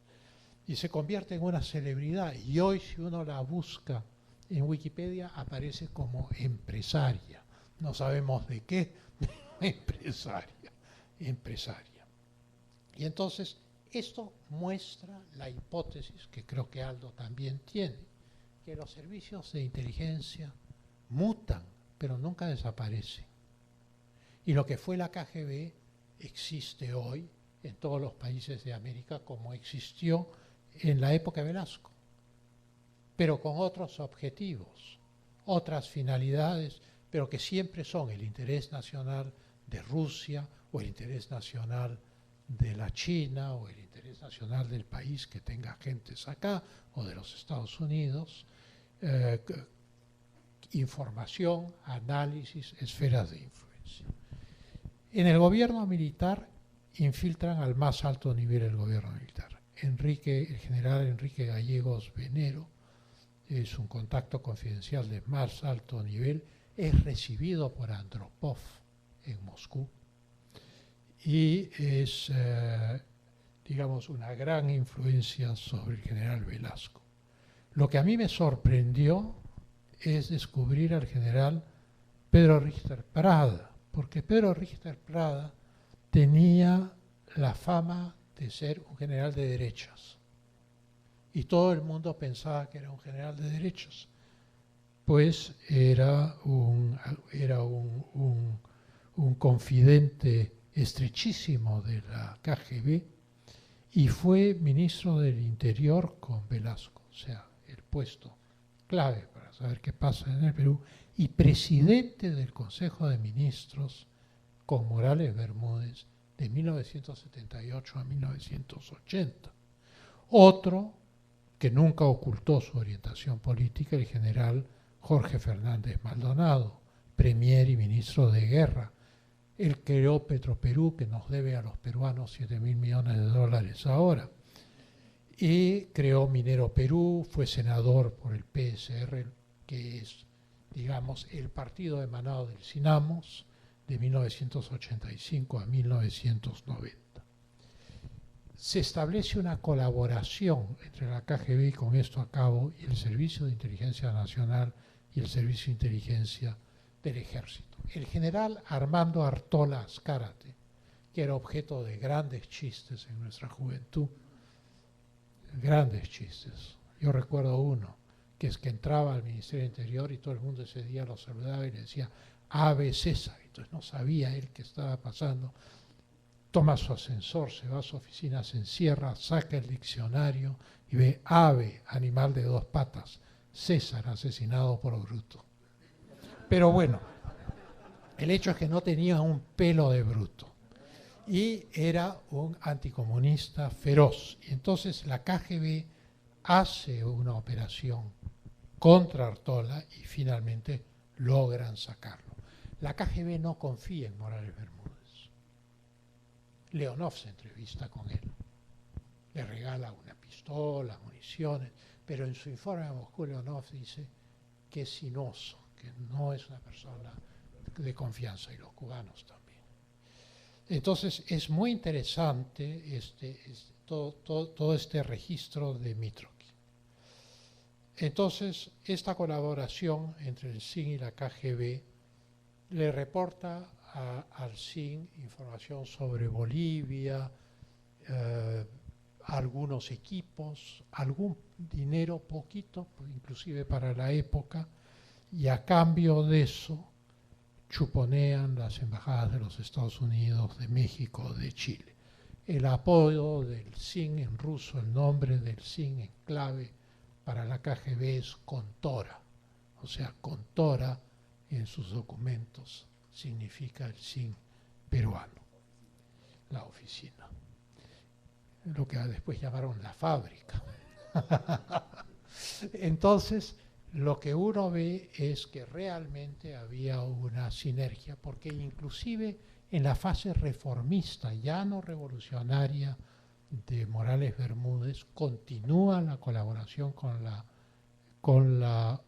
Speaker 2: Y se convierte en una celebridad. Y hoy, si uno la busca en Wikipedia, aparece como empresaria. No sabemos de qué, empresaria. Y entonces, esto muestra la hipótesis, que creo que Aldo también tiene, que los servicios de inteligencia mutan, pero nunca desaparecen. Y lo que fue la KGB existe hoy en todos los países de América como existió en la época de Velasco, pero con otros objetivos, otras finalidades, pero que siempre son el interés nacional de Rusia o el interés nacional de la China o el interés nacional del país que tenga agentes acá o de los Estados Unidos, información, análisis, esferas de influencia. En el gobierno militar infiltran al más alto nivel el gobierno militar. El general Enrique Gallegos Venero es un contacto confidencial de más alto nivel, es recibido por Andropov en Moscú y es, digamos, una gran influencia sobre el general Velasco. Lo que a mí me sorprendió es descubrir al general Pedro Richter Prada, porque Pedro Richter Prada tenía la fama de ser un general de derechas y todo el mundo pensaba que era un general de derechas, pues era un confidente estrechísimo de la KGB y fue ministro del Interior con Velasco, o sea, el puesto clave para saber qué pasa en el Perú, y presidente del Consejo de Ministros con Morales Bermúdez de 1978 a 1980. Otro que nunca ocultó su orientación política, el general Jorge Fernández Maldonado, premier y ministro de Guerra. Él creó Petroperú, que nos debe a los peruanos 7.000 millones de dólares ahora. Y creó Minero Perú, fue senador por el PSR, que es, digamos, el partido emanado del Sinamos, de 1985 a 1990. Se establece una colaboración entre la KGB, y con esto acabo, y el Servicio de Inteligencia Nacional y el Servicio de Inteligencia del Ejército. El general Armando Artola Azcárate, que era objeto de grandes chistes en nuestra juventud, grandes chistes. Yo recuerdo uno, que es que entraba al Ministerio del Interior y todo el mundo ese día lo saludaba y le decía Ave César. Entonces no sabía él qué estaba pasando. Toma su ascensor, se va a su oficina, se encierra, saca el diccionario y ve ave, animal de 2 patas, César asesinado por Bruto. Pero bueno, el hecho es que no tenía un pelo de Bruto y era un anticomunista feroz. Y entonces la KGB hace una operación contra Artola y finalmente logran sacarlo. La KGB no confía en Morales Bermúdez. Leonov se entrevista con él. le regala una pistola, municiones, pero en su informe a Moscú Leonov dice que es sinuoso, que no es una persona de confianza, y los cubanos también. Entonces es muy interesante todo este registro de Mitrokin. Entonces esta colaboración entre el SIN y la KGB le reporta al SIN información sobre Bolivia, algunos equipos, algún dinero, poquito, inclusive para la época, y a cambio de eso chuponean las embajadas de los Estados Unidos, de México, de Chile. El apodo del SIN en ruso, el nombre del SIN en clave para la KGB es Kontora, o sea, Kontora en sus documentos significa el SIN peruano, la oficina, lo que después llamaron la fábrica. Entonces, lo que uno ve es que realmente había una sinergia, porque inclusive en la fase reformista, ya no revolucionaria, de Morales Bermúdez, continúa la colaboración con la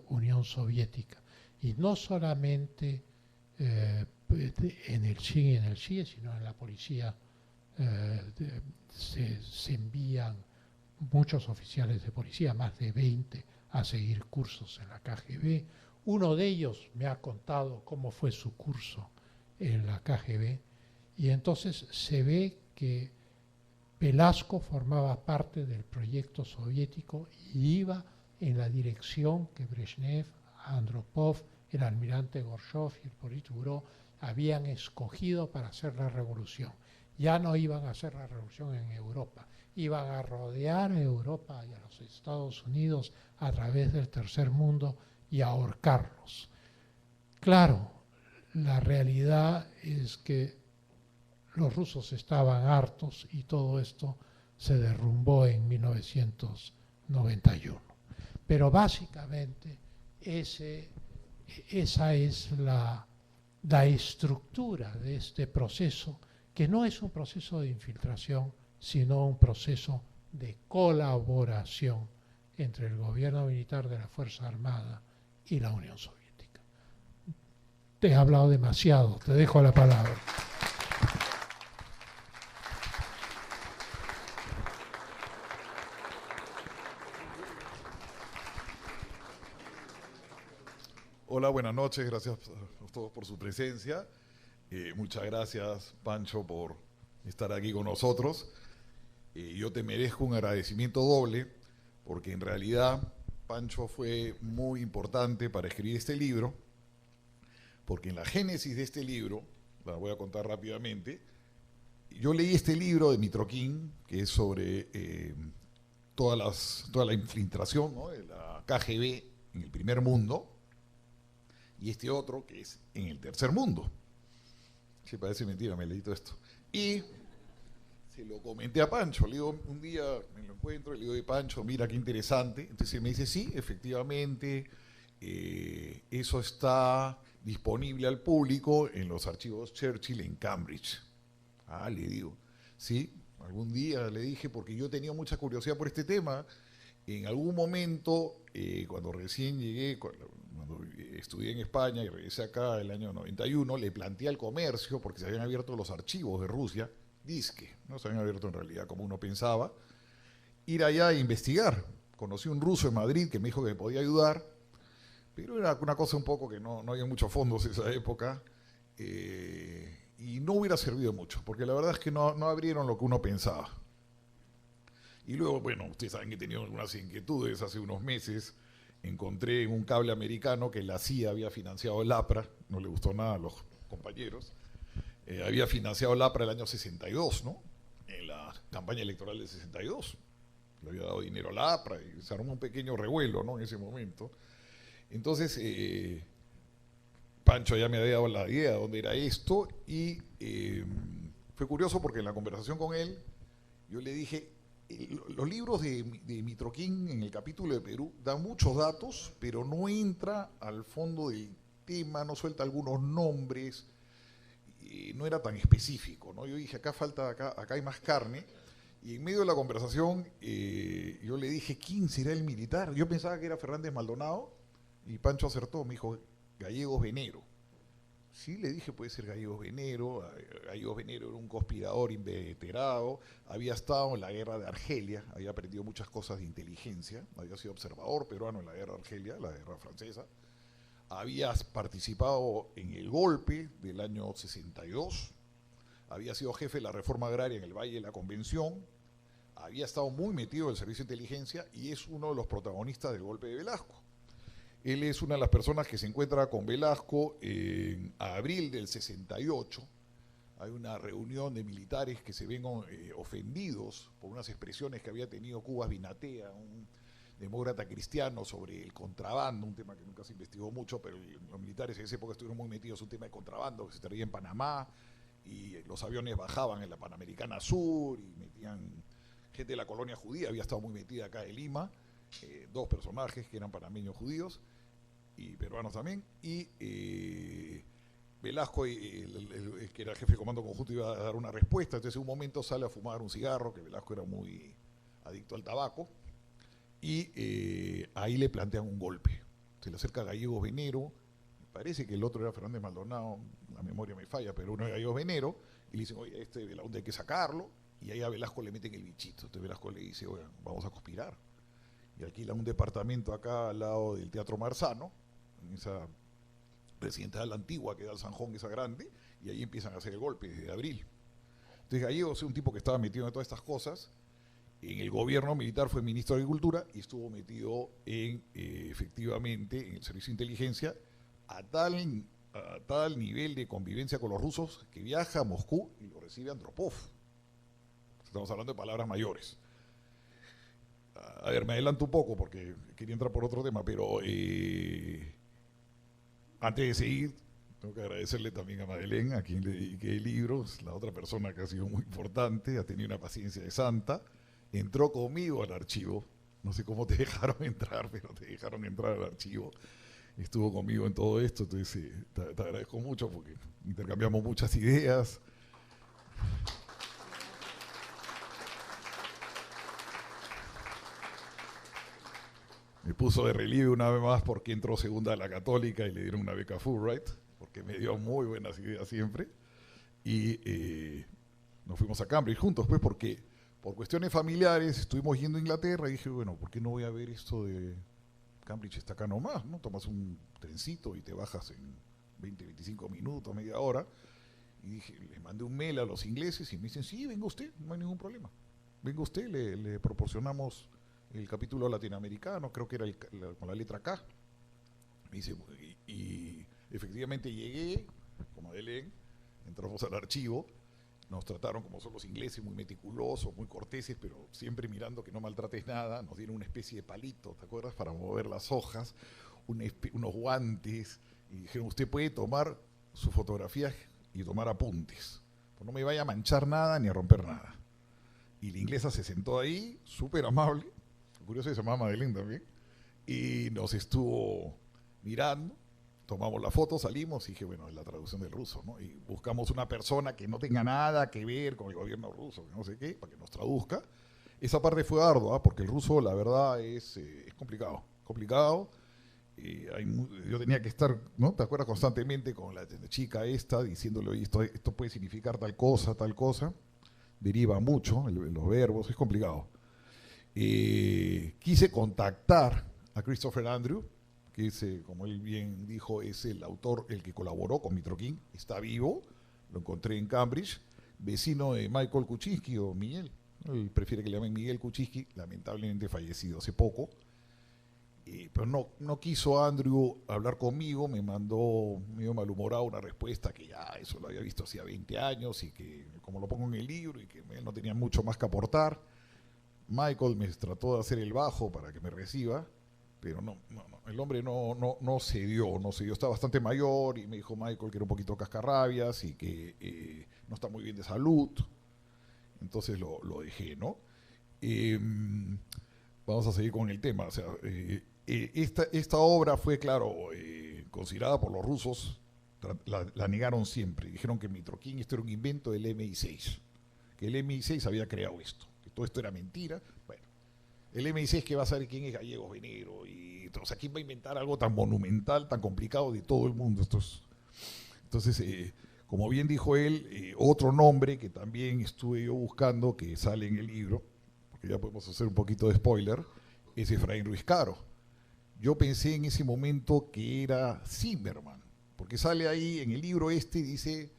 Speaker 2: Unión Soviética. Y no solamente en el SIN y en el CIE, sino en la policía se envían muchos oficiales de policía, más de 20, a seguir cursos en la KGB. Uno de ellos me ha contado cómo fue su curso en la KGB, y entonces se ve que Velasco formaba parte del proyecto soviético y iba en la dirección que Brezhnev, Andropov, el almirante Gorshov y el Politburó habían escogido para hacer la revolución. Ya no iban a hacer la revolución en Europa, iban a rodear a Europa y a los Estados Unidos a través del tercer mundo y a ahorcarlos. Claro, la realidad es que los rusos estaban hartos y todo esto se derrumbó en 1991. Pero básicamente esa es la estructura de este proceso, que no es un proceso de infiltración, sino un proceso de colaboración entre el gobierno militar de la Fuerza Armada y la Unión Soviética. Te he hablado demasiado, te dejo la palabra.
Speaker 3: Hola, buenas noches, gracias a todos por su presencia. Muchas gracias, Pancho, por estar aquí con nosotros. Yo te merezco un agradecimiento doble, porque en realidad Pancho fue muy importante para escribir este libro, porque en la génesis de este libro, la voy a contar rápidamente, yo leí este libro de Mitrokin, que es sobre toda la infiltración, ¿no?, de la KGB en el primer mundo, y este otro que es en el tercer mundo. Sí, parece mentira, me leí todo esto. Y se lo comenté a Pancho, le digo, un día me lo encuentro, le digo, Pancho, mira qué interesante. Entonces él me dice, sí, efectivamente, eso está disponible al público en los archivos Churchill en Cambridge. Ah, le digo, sí, algún día le dije, porque yo tenía mucha curiosidad por este tema. En algún momento, cuando recién llegué, cuando estudié en España y regresé acá el año 91, le planteé al comercio, porque se habían abierto los archivos de Rusia, dizque, no se habían abierto en realidad como uno pensaba, ir allá a investigar. Conocí un ruso en Madrid que me dijo que me podía ayudar, pero era una cosa un poco que no había muchos fondos en esa época, y no hubiera servido mucho, porque la verdad es que no abrieron lo que uno pensaba. Y luego, bueno, ustedes saben que he tenido algunas inquietudes. Hace unos meses encontré en un cable americano que la CIA había financiado el APRA, no le gustó nada a los compañeros, había financiado el APRA el año 62, ¿no?, en la campaña electoral del 62. Le había dado dinero al APRA y se armó un pequeño revuelo, ¿no?, en ese momento. Entonces, Pancho ya me había dado la idea de dónde era esto, y fue curioso porque en la conversación con él yo le dije, los libros de Mitrokin en el capítulo de Perú dan muchos datos, pero no entra al fondo del tema, no suelta algunos nombres, no era tan específico, ¿no? Yo dije, acá falta, acá hay más carne, Y en medio de la conversación, yo le dije, ¿quién será el militar? Yo pensaba que era Fernández Maldonado, y Pancho acertó, me dijo, Gallegos Venero. Sí, le dije, puede ser Gallegos Venero. Gallegos Venero era un conspirador inveterado, había estado en la guerra de Argelia, había aprendido muchas cosas de inteligencia, había sido observador peruano en la guerra de Argelia, la guerra francesa, había participado en el golpe del año 62, había sido jefe de la reforma agraria en el Valle de la Convención, había estado muy metido en el servicio de inteligencia y es uno de los protagonistas del golpe de Velasco. Él es una de las personas que se encuentra con Velasco en abril del 68. Hay una reunión de militares que se ven ofendidos por unas expresiones que había tenido Cubas Binatea, un demócrata cristiano, sobre el contrabando, un tema que nunca se investigó mucho, pero los militares en esa época estuvieron muy metidos en un tema de contrabando que se traía en Panamá, y los aviones bajaban en la Panamericana Sur y metían gente de la colonia judía, había estado muy metida acá de Lima, dos personajes que eran panameños judíos y peruanos también, y Velasco, el que era jefe de comando conjunto, iba a dar una respuesta. Entonces en un momento sale a fumar un cigarro, que Velasco era muy adicto al tabaco, y ahí le plantean un golpe. Se le acerca a Gallegos Venero, me parece que el otro era Fernández Maldonado, la memoria me falla, pero uno era Gallegos Venero, y le dicen, oye, de la onda hay que sacarlo, y ahí a Velasco le meten el bichito. Entonces Velasco le dice, oye, vamos a conspirar. Y alquilan un departamento acá al lado del Teatro Marzano, en esa residencial antigua que da el Sanjón, esa grande, y ahí empiezan a hacer el golpe desde abril. Entonces Gallegos es un tipo que estaba metido en todas estas cosas. En el gobierno militar fue ministro de Agricultura y estuvo metido en, efectivamente, en el servicio de inteligencia a tal nivel de convivencia con los rusos que viaja a Moscú y lo recibe Andropov. Estamos hablando de palabras mayores. A ver, me adelanto un poco porque quería entrar por otro tema, pero antes de seguir, tengo que agradecerle también a Madeleine, a quien le dediqué el libro, es la otra persona que ha sido muy importante, ha tenido una paciencia de santa, entró conmigo al archivo, no sé cómo te dejaron entrar, pero te dejaron entrar al archivo, estuvo conmigo en todo esto, entonces te agradezco mucho porque intercambiamos muchas ideas. Me puso de relieve una vez más porque entró segunda a la Católica y le dieron una beca Fulbright, porque me dio muy buenas ideas siempre. Y nos fuimos a Cambridge juntos, pues, porque por cuestiones familiares estuvimos yendo a Inglaterra y dije, bueno, ¿por qué no voy a ver esto de Cambridge? Está acá nomás, ¿no? Tomas un trencito y te bajas en 20, 25 minutos, media hora. Y dije, les mandé un mail a los ingleses y me dicen, sí, venga usted, no hay ningún problema. Venga usted, le proporcionamos el capítulo latinoamericano, creo que era con la letra K. Me dice, y efectivamente llegué, como Madeleine, entramos al archivo, nos trataron como son los ingleses, muy meticulosos, muy corteses, pero siempre mirando que no maltrates nada, nos dieron una especie de palito, ¿te acuerdas?, para mover las hojas, unos guantes, y dijeron, usted puede tomar sus fotografías y tomar apuntes, pues no me vaya a manchar nada ni a romper nada. Y la inglesa se sentó ahí, súper amable, curioso, se llamaba Madeleine también, y nos estuvo mirando, tomamos la foto, salimos y dije, bueno, es la traducción del ruso, ¿no? Y buscamos una persona que no tenga nada que ver con el gobierno ruso, que no sé qué, para que nos traduzca. Esa parte fue ardua, porque el ruso, la verdad, es complicado. Yo tenía que estar, ¿no? ¿Te acuerdas? Constantemente con la chica esta, diciéndole, oye, esto puede significar tal cosa. Deriva mucho, los verbos, es complicado. Quise contactar a Christopher Andrew, que es, como él bien dijo, es el autor, el que colaboró con Mitrokin, está vivo, lo encontré en Cambridge, vecino de Michael Kuczynski o Miguel, él prefiere que le llamen Miguel Kuczynski, lamentablemente fallecido hace poco, pero no quiso Andrew hablar conmigo, me mandó medio malhumorado una respuesta que ya eso lo había visto hacía 20 años y que como lo pongo en el libro y que él no tenía mucho más que aportar. Michael me trató de hacer el bajo para que me reciba, pero no, el hombre no cedió, está bastante mayor y me dijo Michael que era un poquito cascarrabias y que no está muy bien de salud, entonces lo dejé, ¿no? Vamos a seguir con el tema, o sea, esta obra fue, claro, considerada por los rusos, la negaron siempre, dijeron que Mitrokin esto era un invento del MI6, que el MI6 había creado esto todo esto era mentira. Bueno, el MI6 que va a saber quién es Gallegos Venero, y o sea, quién va a inventar algo tan monumental, tan complicado de todo el mundo. Entonces, como bien dijo él, otro nombre que también estuve yo buscando, que sale en el libro, porque ya podemos hacer un poquito de spoiler, es Efraín Ruiz Caro. Yo pensé en ese momento que era Zimmerman, porque sale ahí en el libro dice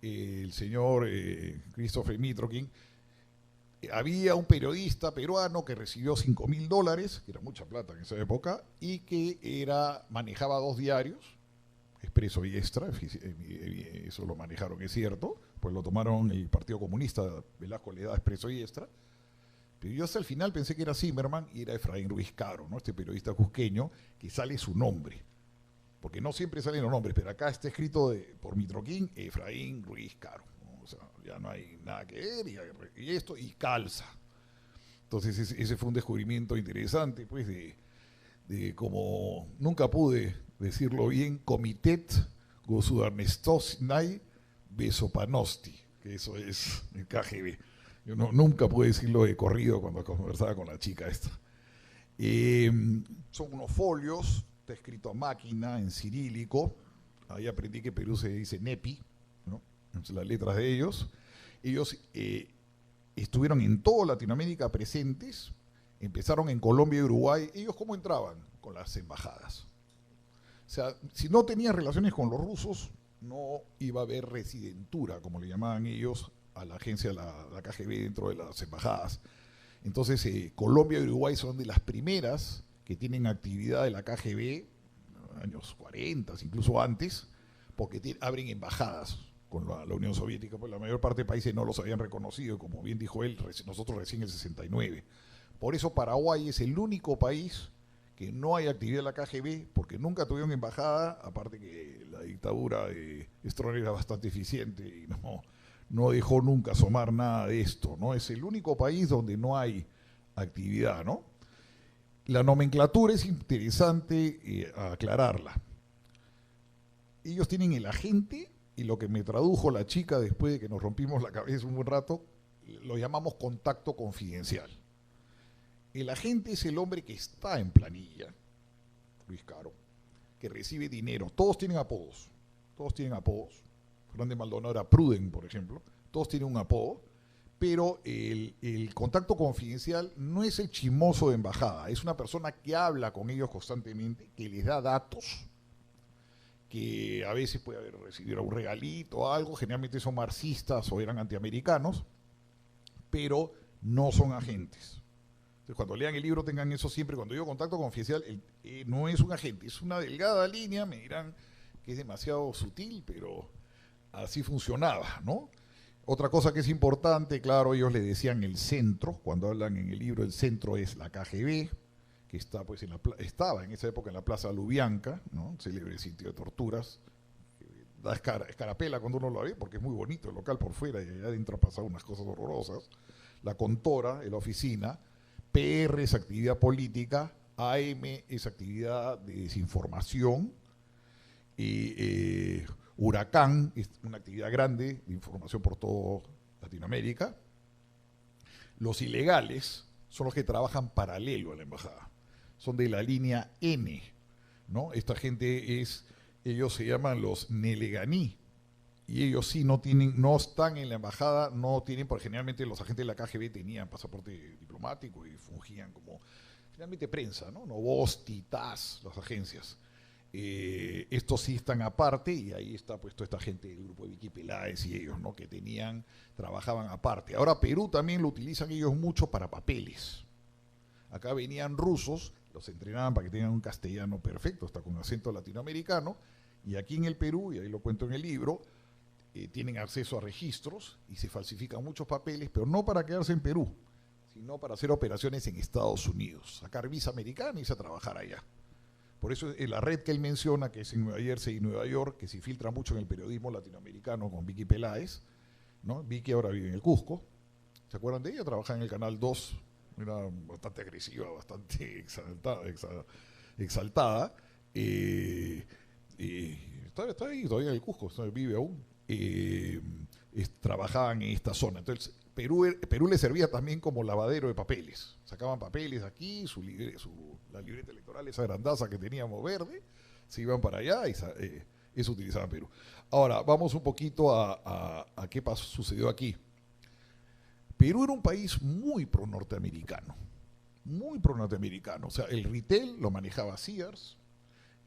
Speaker 3: el señor Christopher Mitrokin, había un periodista peruano que recibió $5.000, que era mucha plata en esa época, y que manejaba 2 diarios, Expreso y Extra, eso lo manejaron, es cierto, pues lo tomaron el Partido Comunista, Velasco le da Expreso y Extra. Pero yo hasta el final pensé que era Zimmerman y era Efraín Ruiz Caro, ¿no? Este periodista cusqueño, que sale su nombre. Porque no siempre salen los nombres, pero acá está escrito por Mitrokin, Efraín Ruiz Caro, ¿no? O sea, ya no hay nada que ver, y esto, y calza. Entonces ese fue un descubrimiento interesante, pues, de como nunca pude decirlo bien, Comitet Gosudarnestosnay Besopanosti, que eso es el KGB. Yo nunca pude decirlo de corrido cuando conversaba con la chica esta. Son unos folios, está escrito a máquina, en cirílico. Ahí aprendí que Perú se dice NEPI, ¿no? Las letras de ellos. Ellos estuvieron en toda Latinoamérica presentes, empezaron en Colombia y Uruguay. ¿Ellos cómo entraban? Con las embajadas. O sea, si no tenías relaciones con los rusos, no iba a haber residentura, como le llamaban ellos, a la agencia, la KGB dentro de las embajadas. Entonces, Colombia y Uruguay son de las primeras que tienen actividad de la KGB, años 40, incluso antes, porque abren embajadas con la Unión Soviética, pues la mayor parte de países no los habían reconocido, como bien dijo él, nosotros recién en el 69. Por eso Paraguay es el único país que no hay actividad de la KGB, porque nunca tuvieron embajada, aparte que la dictadura de Stroessner era bastante eficiente y no dejó nunca asomar nada de esto, ¿no? Es el único país donde no hay actividad, ¿no? La nomenclatura es interesante aclararla. Ellos tienen el agente, y lo que me tradujo la chica después de que nos rompimos la cabeza un buen rato, lo llamamos contacto confidencial. El agente es el hombre que está en planilla, Ruiz Caro, que recibe dinero. Todos tienen apodos. Fernández Maldonado era Pruden, por ejemplo. Todos tienen un apodo, pero el contacto confidencial no es el chismoso de embajada, es una persona que habla con ellos constantemente, que les da datos, que a veces puede haber recibido un regalito o algo, generalmente son marxistas o eran antiamericanos, pero no son agentes. Entonces, cuando lean el libro tengan eso siempre. Cuando digo contacto confidencial, no es un agente, es una delgada línea, me dirán que es demasiado sutil, pero así funcionaba, ¿no? Otra cosa que es importante, claro, ellos le decían el centro, cuando hablan en el libro, el centro es la KGB, que está, pues, estaba en esa época en la Plaza Lubyanka, ¿no? Célebre sitio de torturas. Da escarapela cuando uno lo ve, porque es muy bonito el local por fuera, y allá adentro pasaban unas cosas horrorosas. La Contora, la oficina. PR es actividad política, AM es actividad de desinformación, y Huracán es una actividad grande de información por toda Latinoamérica. Los ilegales son los que trabajan paralelo a la embajada, son de la línea N, ¿no? Esta gente ellos se llaman los Neleganí, y ellos sí no están en la embajada, no tienen, porque generalmente los agentes de la KGB tenían pasaporte diplomático y fungían como, generalmente prensa, ¿no? Novosti, TASS, las agencias. Estos sí están aparte, y ahí está puesto esta gente del grupo de Vicky Peláez y ellos, ¿no? Que trabajaban aparte. Ahora Perú también lo utilizan ellos mucho para papeles. Acá venían rusos, los entrenaban para que tengan un castellano perfecto, hasta con acento latinoamericano, y aquí en el Perú, y ahí lo cuento en el libro, tienen acceso a registros y se falsifican muchos papeles, pero no para quedarse en Perú, sino para hacer operaciones en Estados Unidos, sacar visa americana y irse a trabajar allá. Por eso la red que él menciona, que es en Nueva Jersey y Nueva York, que se infiltra mucho en el periodismo latinoamericano con Vicky Peláez, ¿no? Vicky ahora vive en el Cusco. ¿Se acuerdan de ella? Trabajaba en el Canal 2, era bastante agresiva, bastante exaltada. Está ahí todavía en el Cusco, vive aún. Trabajaban en esta zona. Entonces, Perú le servía también como lavadero de papeles. Sacaban papeles aquí, la libreta electoral, esa grandaza que teníamos verde, se iban para allá y eso utilizaba Perú. Ahora, vamos un poquito a qué sucedió aquí. Perú era un país muy pro-norteamericano, muy pro-norteamericano. O sea, el retail lo manejaba Sears,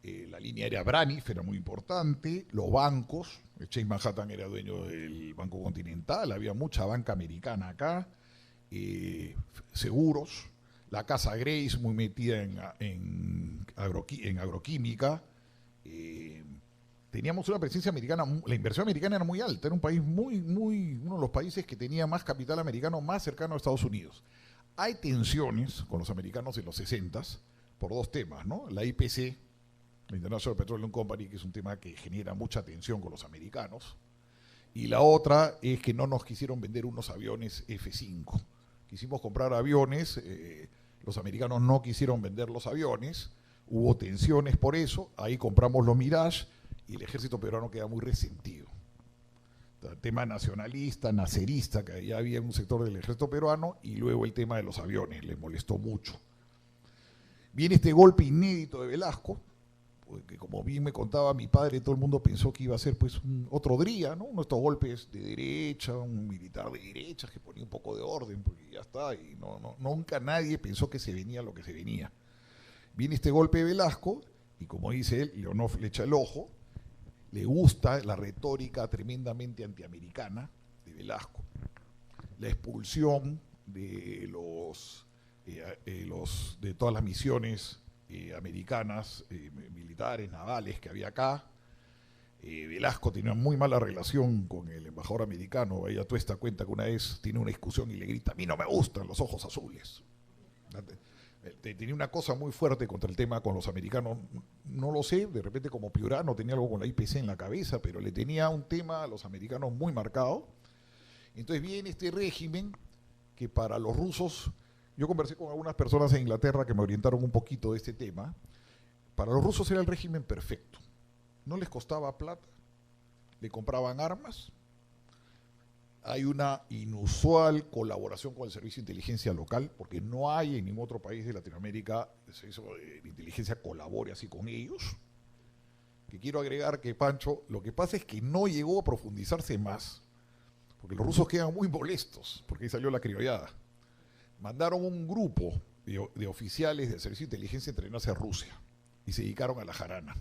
Speaker 3: la línea aérea Braniff era muy importante, los bancos, Chase Manhattan era dueño del Banco Continental, había mucha banca americana acá, seguros, la Casa Grace muy metida en agroquímica, teníamos una presencia americana, la inversión americana era muy alta, era un país uno de los países que tenía más capital americano más cercano a Estados Unidos. Hay tensiones con los americanos en los 60s por dos temas, ¿no? La IPC, la International Petroleum Company, que es un tema que genera mucha tensión con los americanos, y la otra es que no nos quisieron vender unos aviones F-5. Quisimos comprar aviones, los americanos no quisieron vender los aviones, hubo tensiones por eso, ahí compramos los Mirage y el ejército peruano queda muy resentido. El tema nacionalista, nacerista, que ya había en un sector del ejército peruano, y luego el tema de los aviones, les molestó mucho. Viene este golpe inédito de Velasco, porque como bien me contaba mi padre, todo el mundo pensó que iba a ser pues otro día, ¿no? Uno de estos golpes de derecha, un militar de derecha que ponía un poco de orden, porque ya está, y nunca nadie pensó que se venía lo que se venía. Viene este golpe de Velasco, y como dice él, Leonov le echa el ojo, le gusta la retórica tremendamente antiamericana de Velasco, la expulsión de de todas las misiones americanas, militares, navales que había acá. Velasco tenía una muy mala relación con el embajador americano. Ella Tuesta cuenta que una vez tiene una discusión y le grita: a mí no me gustan los ojos azules. Tenía una cosa muy fuerte contra el tema con los americanos, no lo sé, de repente como Piurano tenía algo con la IPC en la cabeza, pero le tenía un tema a los americanos muy marcado. Entonces viene este régimen que para los rusos, yo conversé con algunas personas en Inglaterra que me orientaron un poquito de este tema, para los rusos era el régimen perfecto, no les costaba plata, le compraban armas, hay una inusual colaboración con el servicio de inteligencia local, porque no hay en ningún otro país de Latinoamérica el servicio de inteligencia colabore así con ellos. Que quiero agregar que, Pancho, lo que pasa es que no llegó a profundizarse más, porque los rusos quedan muy molestos, porque ahí salió la criollada. Mandaron un grupo de oficiales del servicio de inteligencia a entrenarse a Rusia, y se dedicaron a la jarana.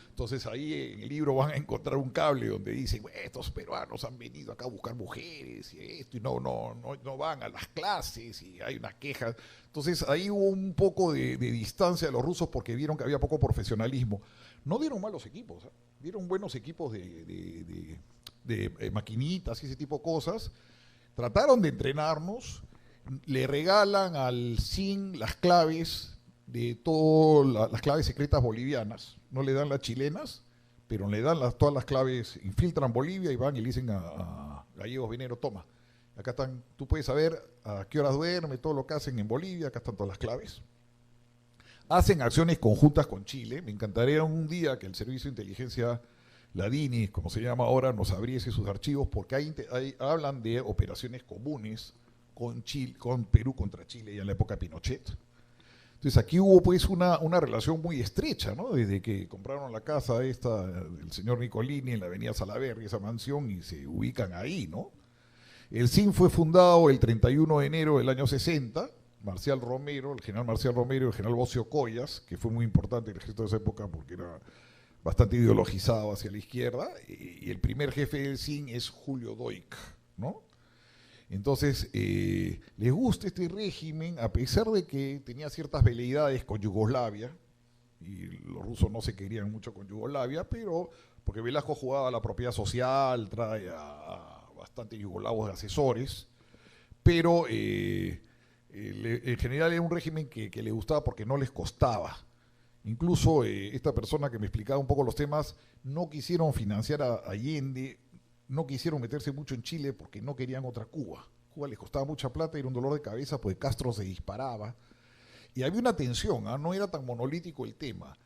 Speaker 3: Entonces ahí en el libro van a encontrar un cable donde dicen: estos peruanos han venido acá a buscar mujeres y esto, y no van a las clases, y hay una queja. Entonces ahí hubo un poco de distancia de los rusos porque vieron que había poco profesionalismo. No dieron malos equipos, dieron buenos equipos de maquinitas y ese tipo de cosas. Trataron de entrenarnos, le regalan al SIN las claves de todas las claves secretas bolivianas. No le dan las chilenas, pero le dan todas las claves, infiltran Bolivia y van y le dicen a Gallegos Venero: toma, acá están, tú puedes saber a qué horas duerme, todo lo que hacen en Bolivia, acá están todas las claves. Hacen acciones conjuntas con Chile. Me encantaría un día que el Servicio de Inteligencia, la DINI, como se llama ahora, nos abriese sus archivos, porque hablan de operaciones comunes con Perú contra Chile ya en la época de Pinochet. Entonces aquí hubo pues una relación muy estrecha, ¿no? Desde que compraron la casa esta del señor Nicolini en la avenida Salaverry, esa mansión, y se ubican ahí, ¿no? El SIN fue fundado el 31 de enero del año 60, Marcial Romero, el general Marcial Romero y el general Bocio Collas, que fue muy importante en el ejército de esa época porque era bastante ideologizado hacia la izquierda, y el primer jefe del SIN es Julio Doik, ¿no? Entonces, les gusta este régimen, a pesar de que tenía ciertas veleidades con Yugoslavia, y los rusos no se querían mucho con Yugoslavia, pero porque Velasco jugaba a la propiedad social, trae a bastantes yugoslavos de asesores, pero en general era un régimen que le gustaba porque no les costaba. Incluso esta persona que me explicaba un poco los temas, no quisieron financiar a Allende, no quisieron meterse mucho en Chile porque no querían otra Cuba. Cuba les costaba mucha plata, era un dolor de cabeza porque Castro se disparaba. Y había una tensión, no era tan monolítico el tema.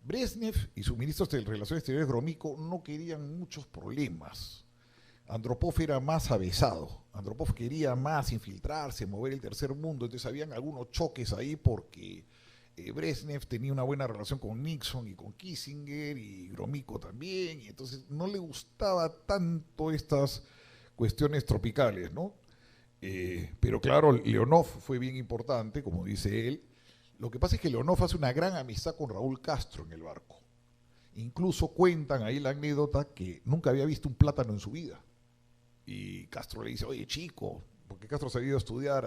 Speaker 3: Brezhnev y su ministro de Relaciones Exteriores, Gromyko, no querían muchos problemas. Andropov era más avesado. Andropov quería más infiltrarse, mover el tercer mundo, entonces habían algunos choques ahí porque Brezhnev tenía una buena relación con Nixon y con Kissinger y Gromyko también, y entonces no le gustaba tanto estas cuestiones tropicales, ¿no? Pero claro, Leonov fue bien importante, como dice él. Lo que pasa es que Leonov hace una gran amistad con Raúl Castro en el barco. Incluso cuentan ahí la anécdota que nunca había visto un plátano en su vida. Y Castro le dice, oye chico, porque Castro se había ido a estudiar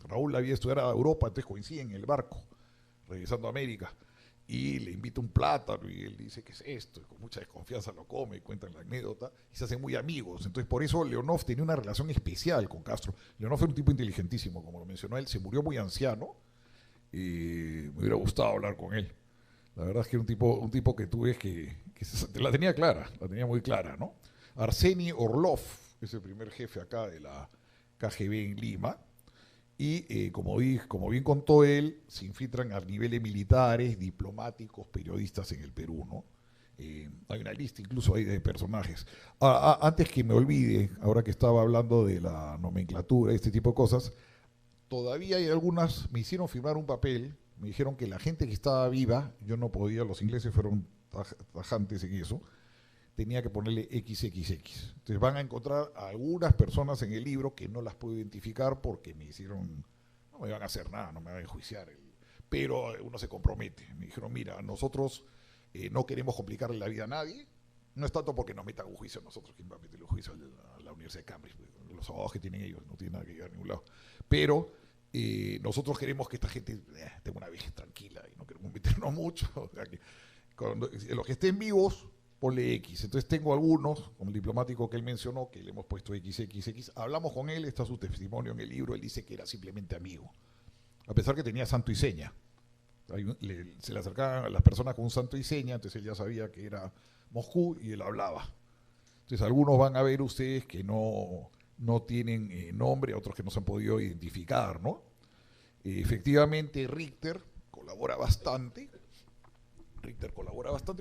Speaker 3: Raúl había estudiado a Europa, entonces coinciden en el barco, regresando a América, y le invita un plátano y él dice, ¿qué es esto? Y con mucha desconfianza lo come, y cuentan la anécdota, y se hacen muy amigos. Entonces por eso Leonov tenía una relación especial con Castro. Leonov era un tipo inteligentísimo, como lo mencionó él, se murió muy anciano, y me hubiera gustado hablar con él. La verdad es que un tipo que tú ves que la tenía clara, la tenía muy clara, ¿no? Arseny Orlov es el primer jefe acá de la KGB en Lima, y como bien contó él, se infiltran a niveles militares, diplomáticos, periodistas en el Perú, ¿no? Hay una lista incluso ahí de personajes. Antes que me olvide, ahora que estaba hablando de la nomenclatura, este tipo de cosas, todavía hay algunas, me hicieron firmar un papel, me dijeron que la gente que estaba viva, yo no podía, los ingleses fueron tajantes en eso, tenía que ponerle XXX. Entonces van a encontrar a algunas personas en el libro que no las puedo identificar porque me hicieron, no me van a hacer nada, no me van a enjuiciar, pero uno se compromete. Me dijeron, mira, nosotros no queremos complicarle la vida a nadie, no es tanto porque nos metan un juicio a nosotros, ¿quién va a meterle un juicio a la Universidad de Cambridge? Los abogados que tienen ellos no tienen nada que llegar a ningún lado. Pero nosotros queremos que esta gente tenga una vejez tranquila y no queremos meternos mucho. O sea que los que estén vivos, ponle X. Entonces tengo algunos, como el diplomático que él mencionó, que le hemos puesto XXX. Hablamos con él, está su testimonio en el libro, él dice que era simplemente amigo. A pesar que tenía santo y seña. Se le acercaban a las personas con un santo y seña, entonces él ya sabía que era Moscú y él hablaba. Entonces algunos van a ver ustedes que no tienen nombre, otros que no se han podido identificar, ¿no? Efectivamente Richter colabora bastante,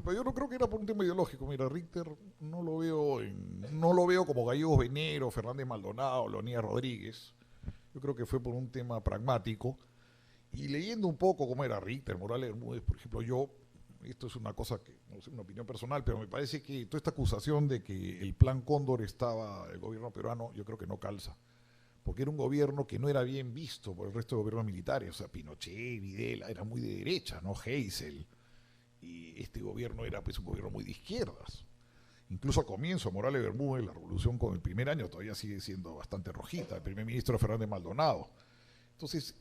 Speaker 3: pero yo no creo que era por un tema ideológico. Mira, Richter no lo veo como Gallegos Venero, Fernández Maldonado, Leonidas Rodríguez. Yo creo que fue por un tema pragmático. Y leyendo un poco cómo era Richter, Morales Bermúdez, por ejemplo, esto es una cosa que, no sé, una opinión personal, pero me parece que toda esta acusación de que el plan Cóndor estaba el gobierno peruano, yo creo que no calza. Porque era un gobierno que no era bien visto por el resto de gobiernos militares. O sea, Pinochet, Videla, era muy de derecha, ¿no? Geisel. Y este gobierno era pues un gobierno muy de izquierdas. Incluso al comienzo, Morales Bermúdez, la revolución con el primer año todavía sigue siendo bastante rojita. El primer ministro Fernández Maldonado. Entonces,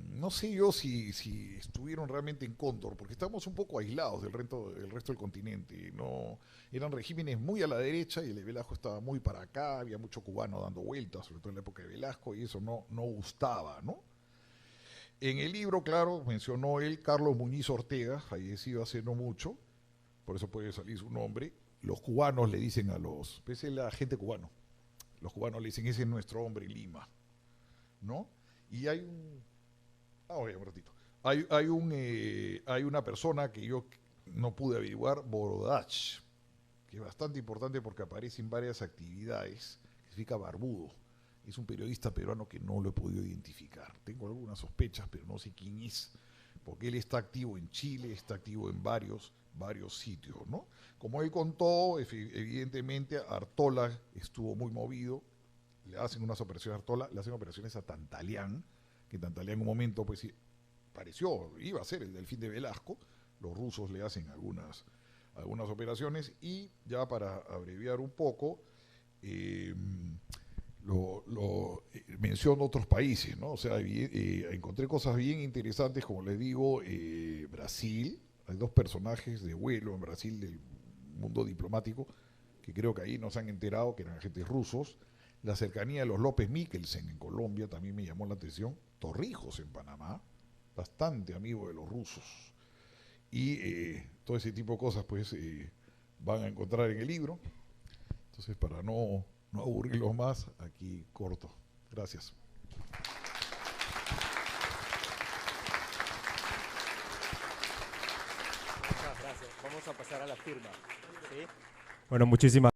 Speaker 3: no sé yo si estuvieron realmente en Cóndor, porque estábamos un poco aislados del resto del continente. No, eran regímenes muy a la derecha y el de Velasco estaba muy para acá, había mucho cubano dando vueltas, sobre todo en la época de Velasco, y eso no gustaba, ¿no? En el libro, claro, mencionó él Carlos Muñiz Ortega, fallecido hace no mucho, por eso puede salir su nombre. Los cubanos le dicen pese a la gente cubana, los cubanos le dicen, ese es nuestro hombre en Lima, ¿no? Y hay un ratito. Hay una persona que yo no pude averiguar, Borodach, que es bastante importante porque aparece en varias actividades, que significa barbudo. Es un periodista peruano que no lo he podido identificar. Tengo algunas sospechas, pero no sé quién es, porque él está activo en Chile, está activo en varios sitios, ¿no? Como él contó, evidentemente Artola estuvo muy movido, le hacen unas operaciones a Artola, le hacen operaciones a Tantalián, que Tantalián en un momento pues iba a ser el Delfín de Velasco, los rusos le hacen algunas operaciones, y ya para abreviar un poco, menciono otros países, ¿no? O sea, encontré cosas bien interesantes, como les digo, Brasil, hay dos personajes de vuelo en Brasil del mundo diplomático, que creo que ahí nos han enterado que eran agentes rusos. La cercanía de los López Mikkelsen en Colombia también me llamó la atención. Torrijos en Panamá, bastante amigo de los rusos. Y todo ese tipo de cosas pues van a encontrar en el libro. Entonces, para no aburrirlos más, aquí corto. Gracias.
Speaker 1: Muchas gracias. Vamos a pasar a la firma. ¿Sí? Bueno, muchísimas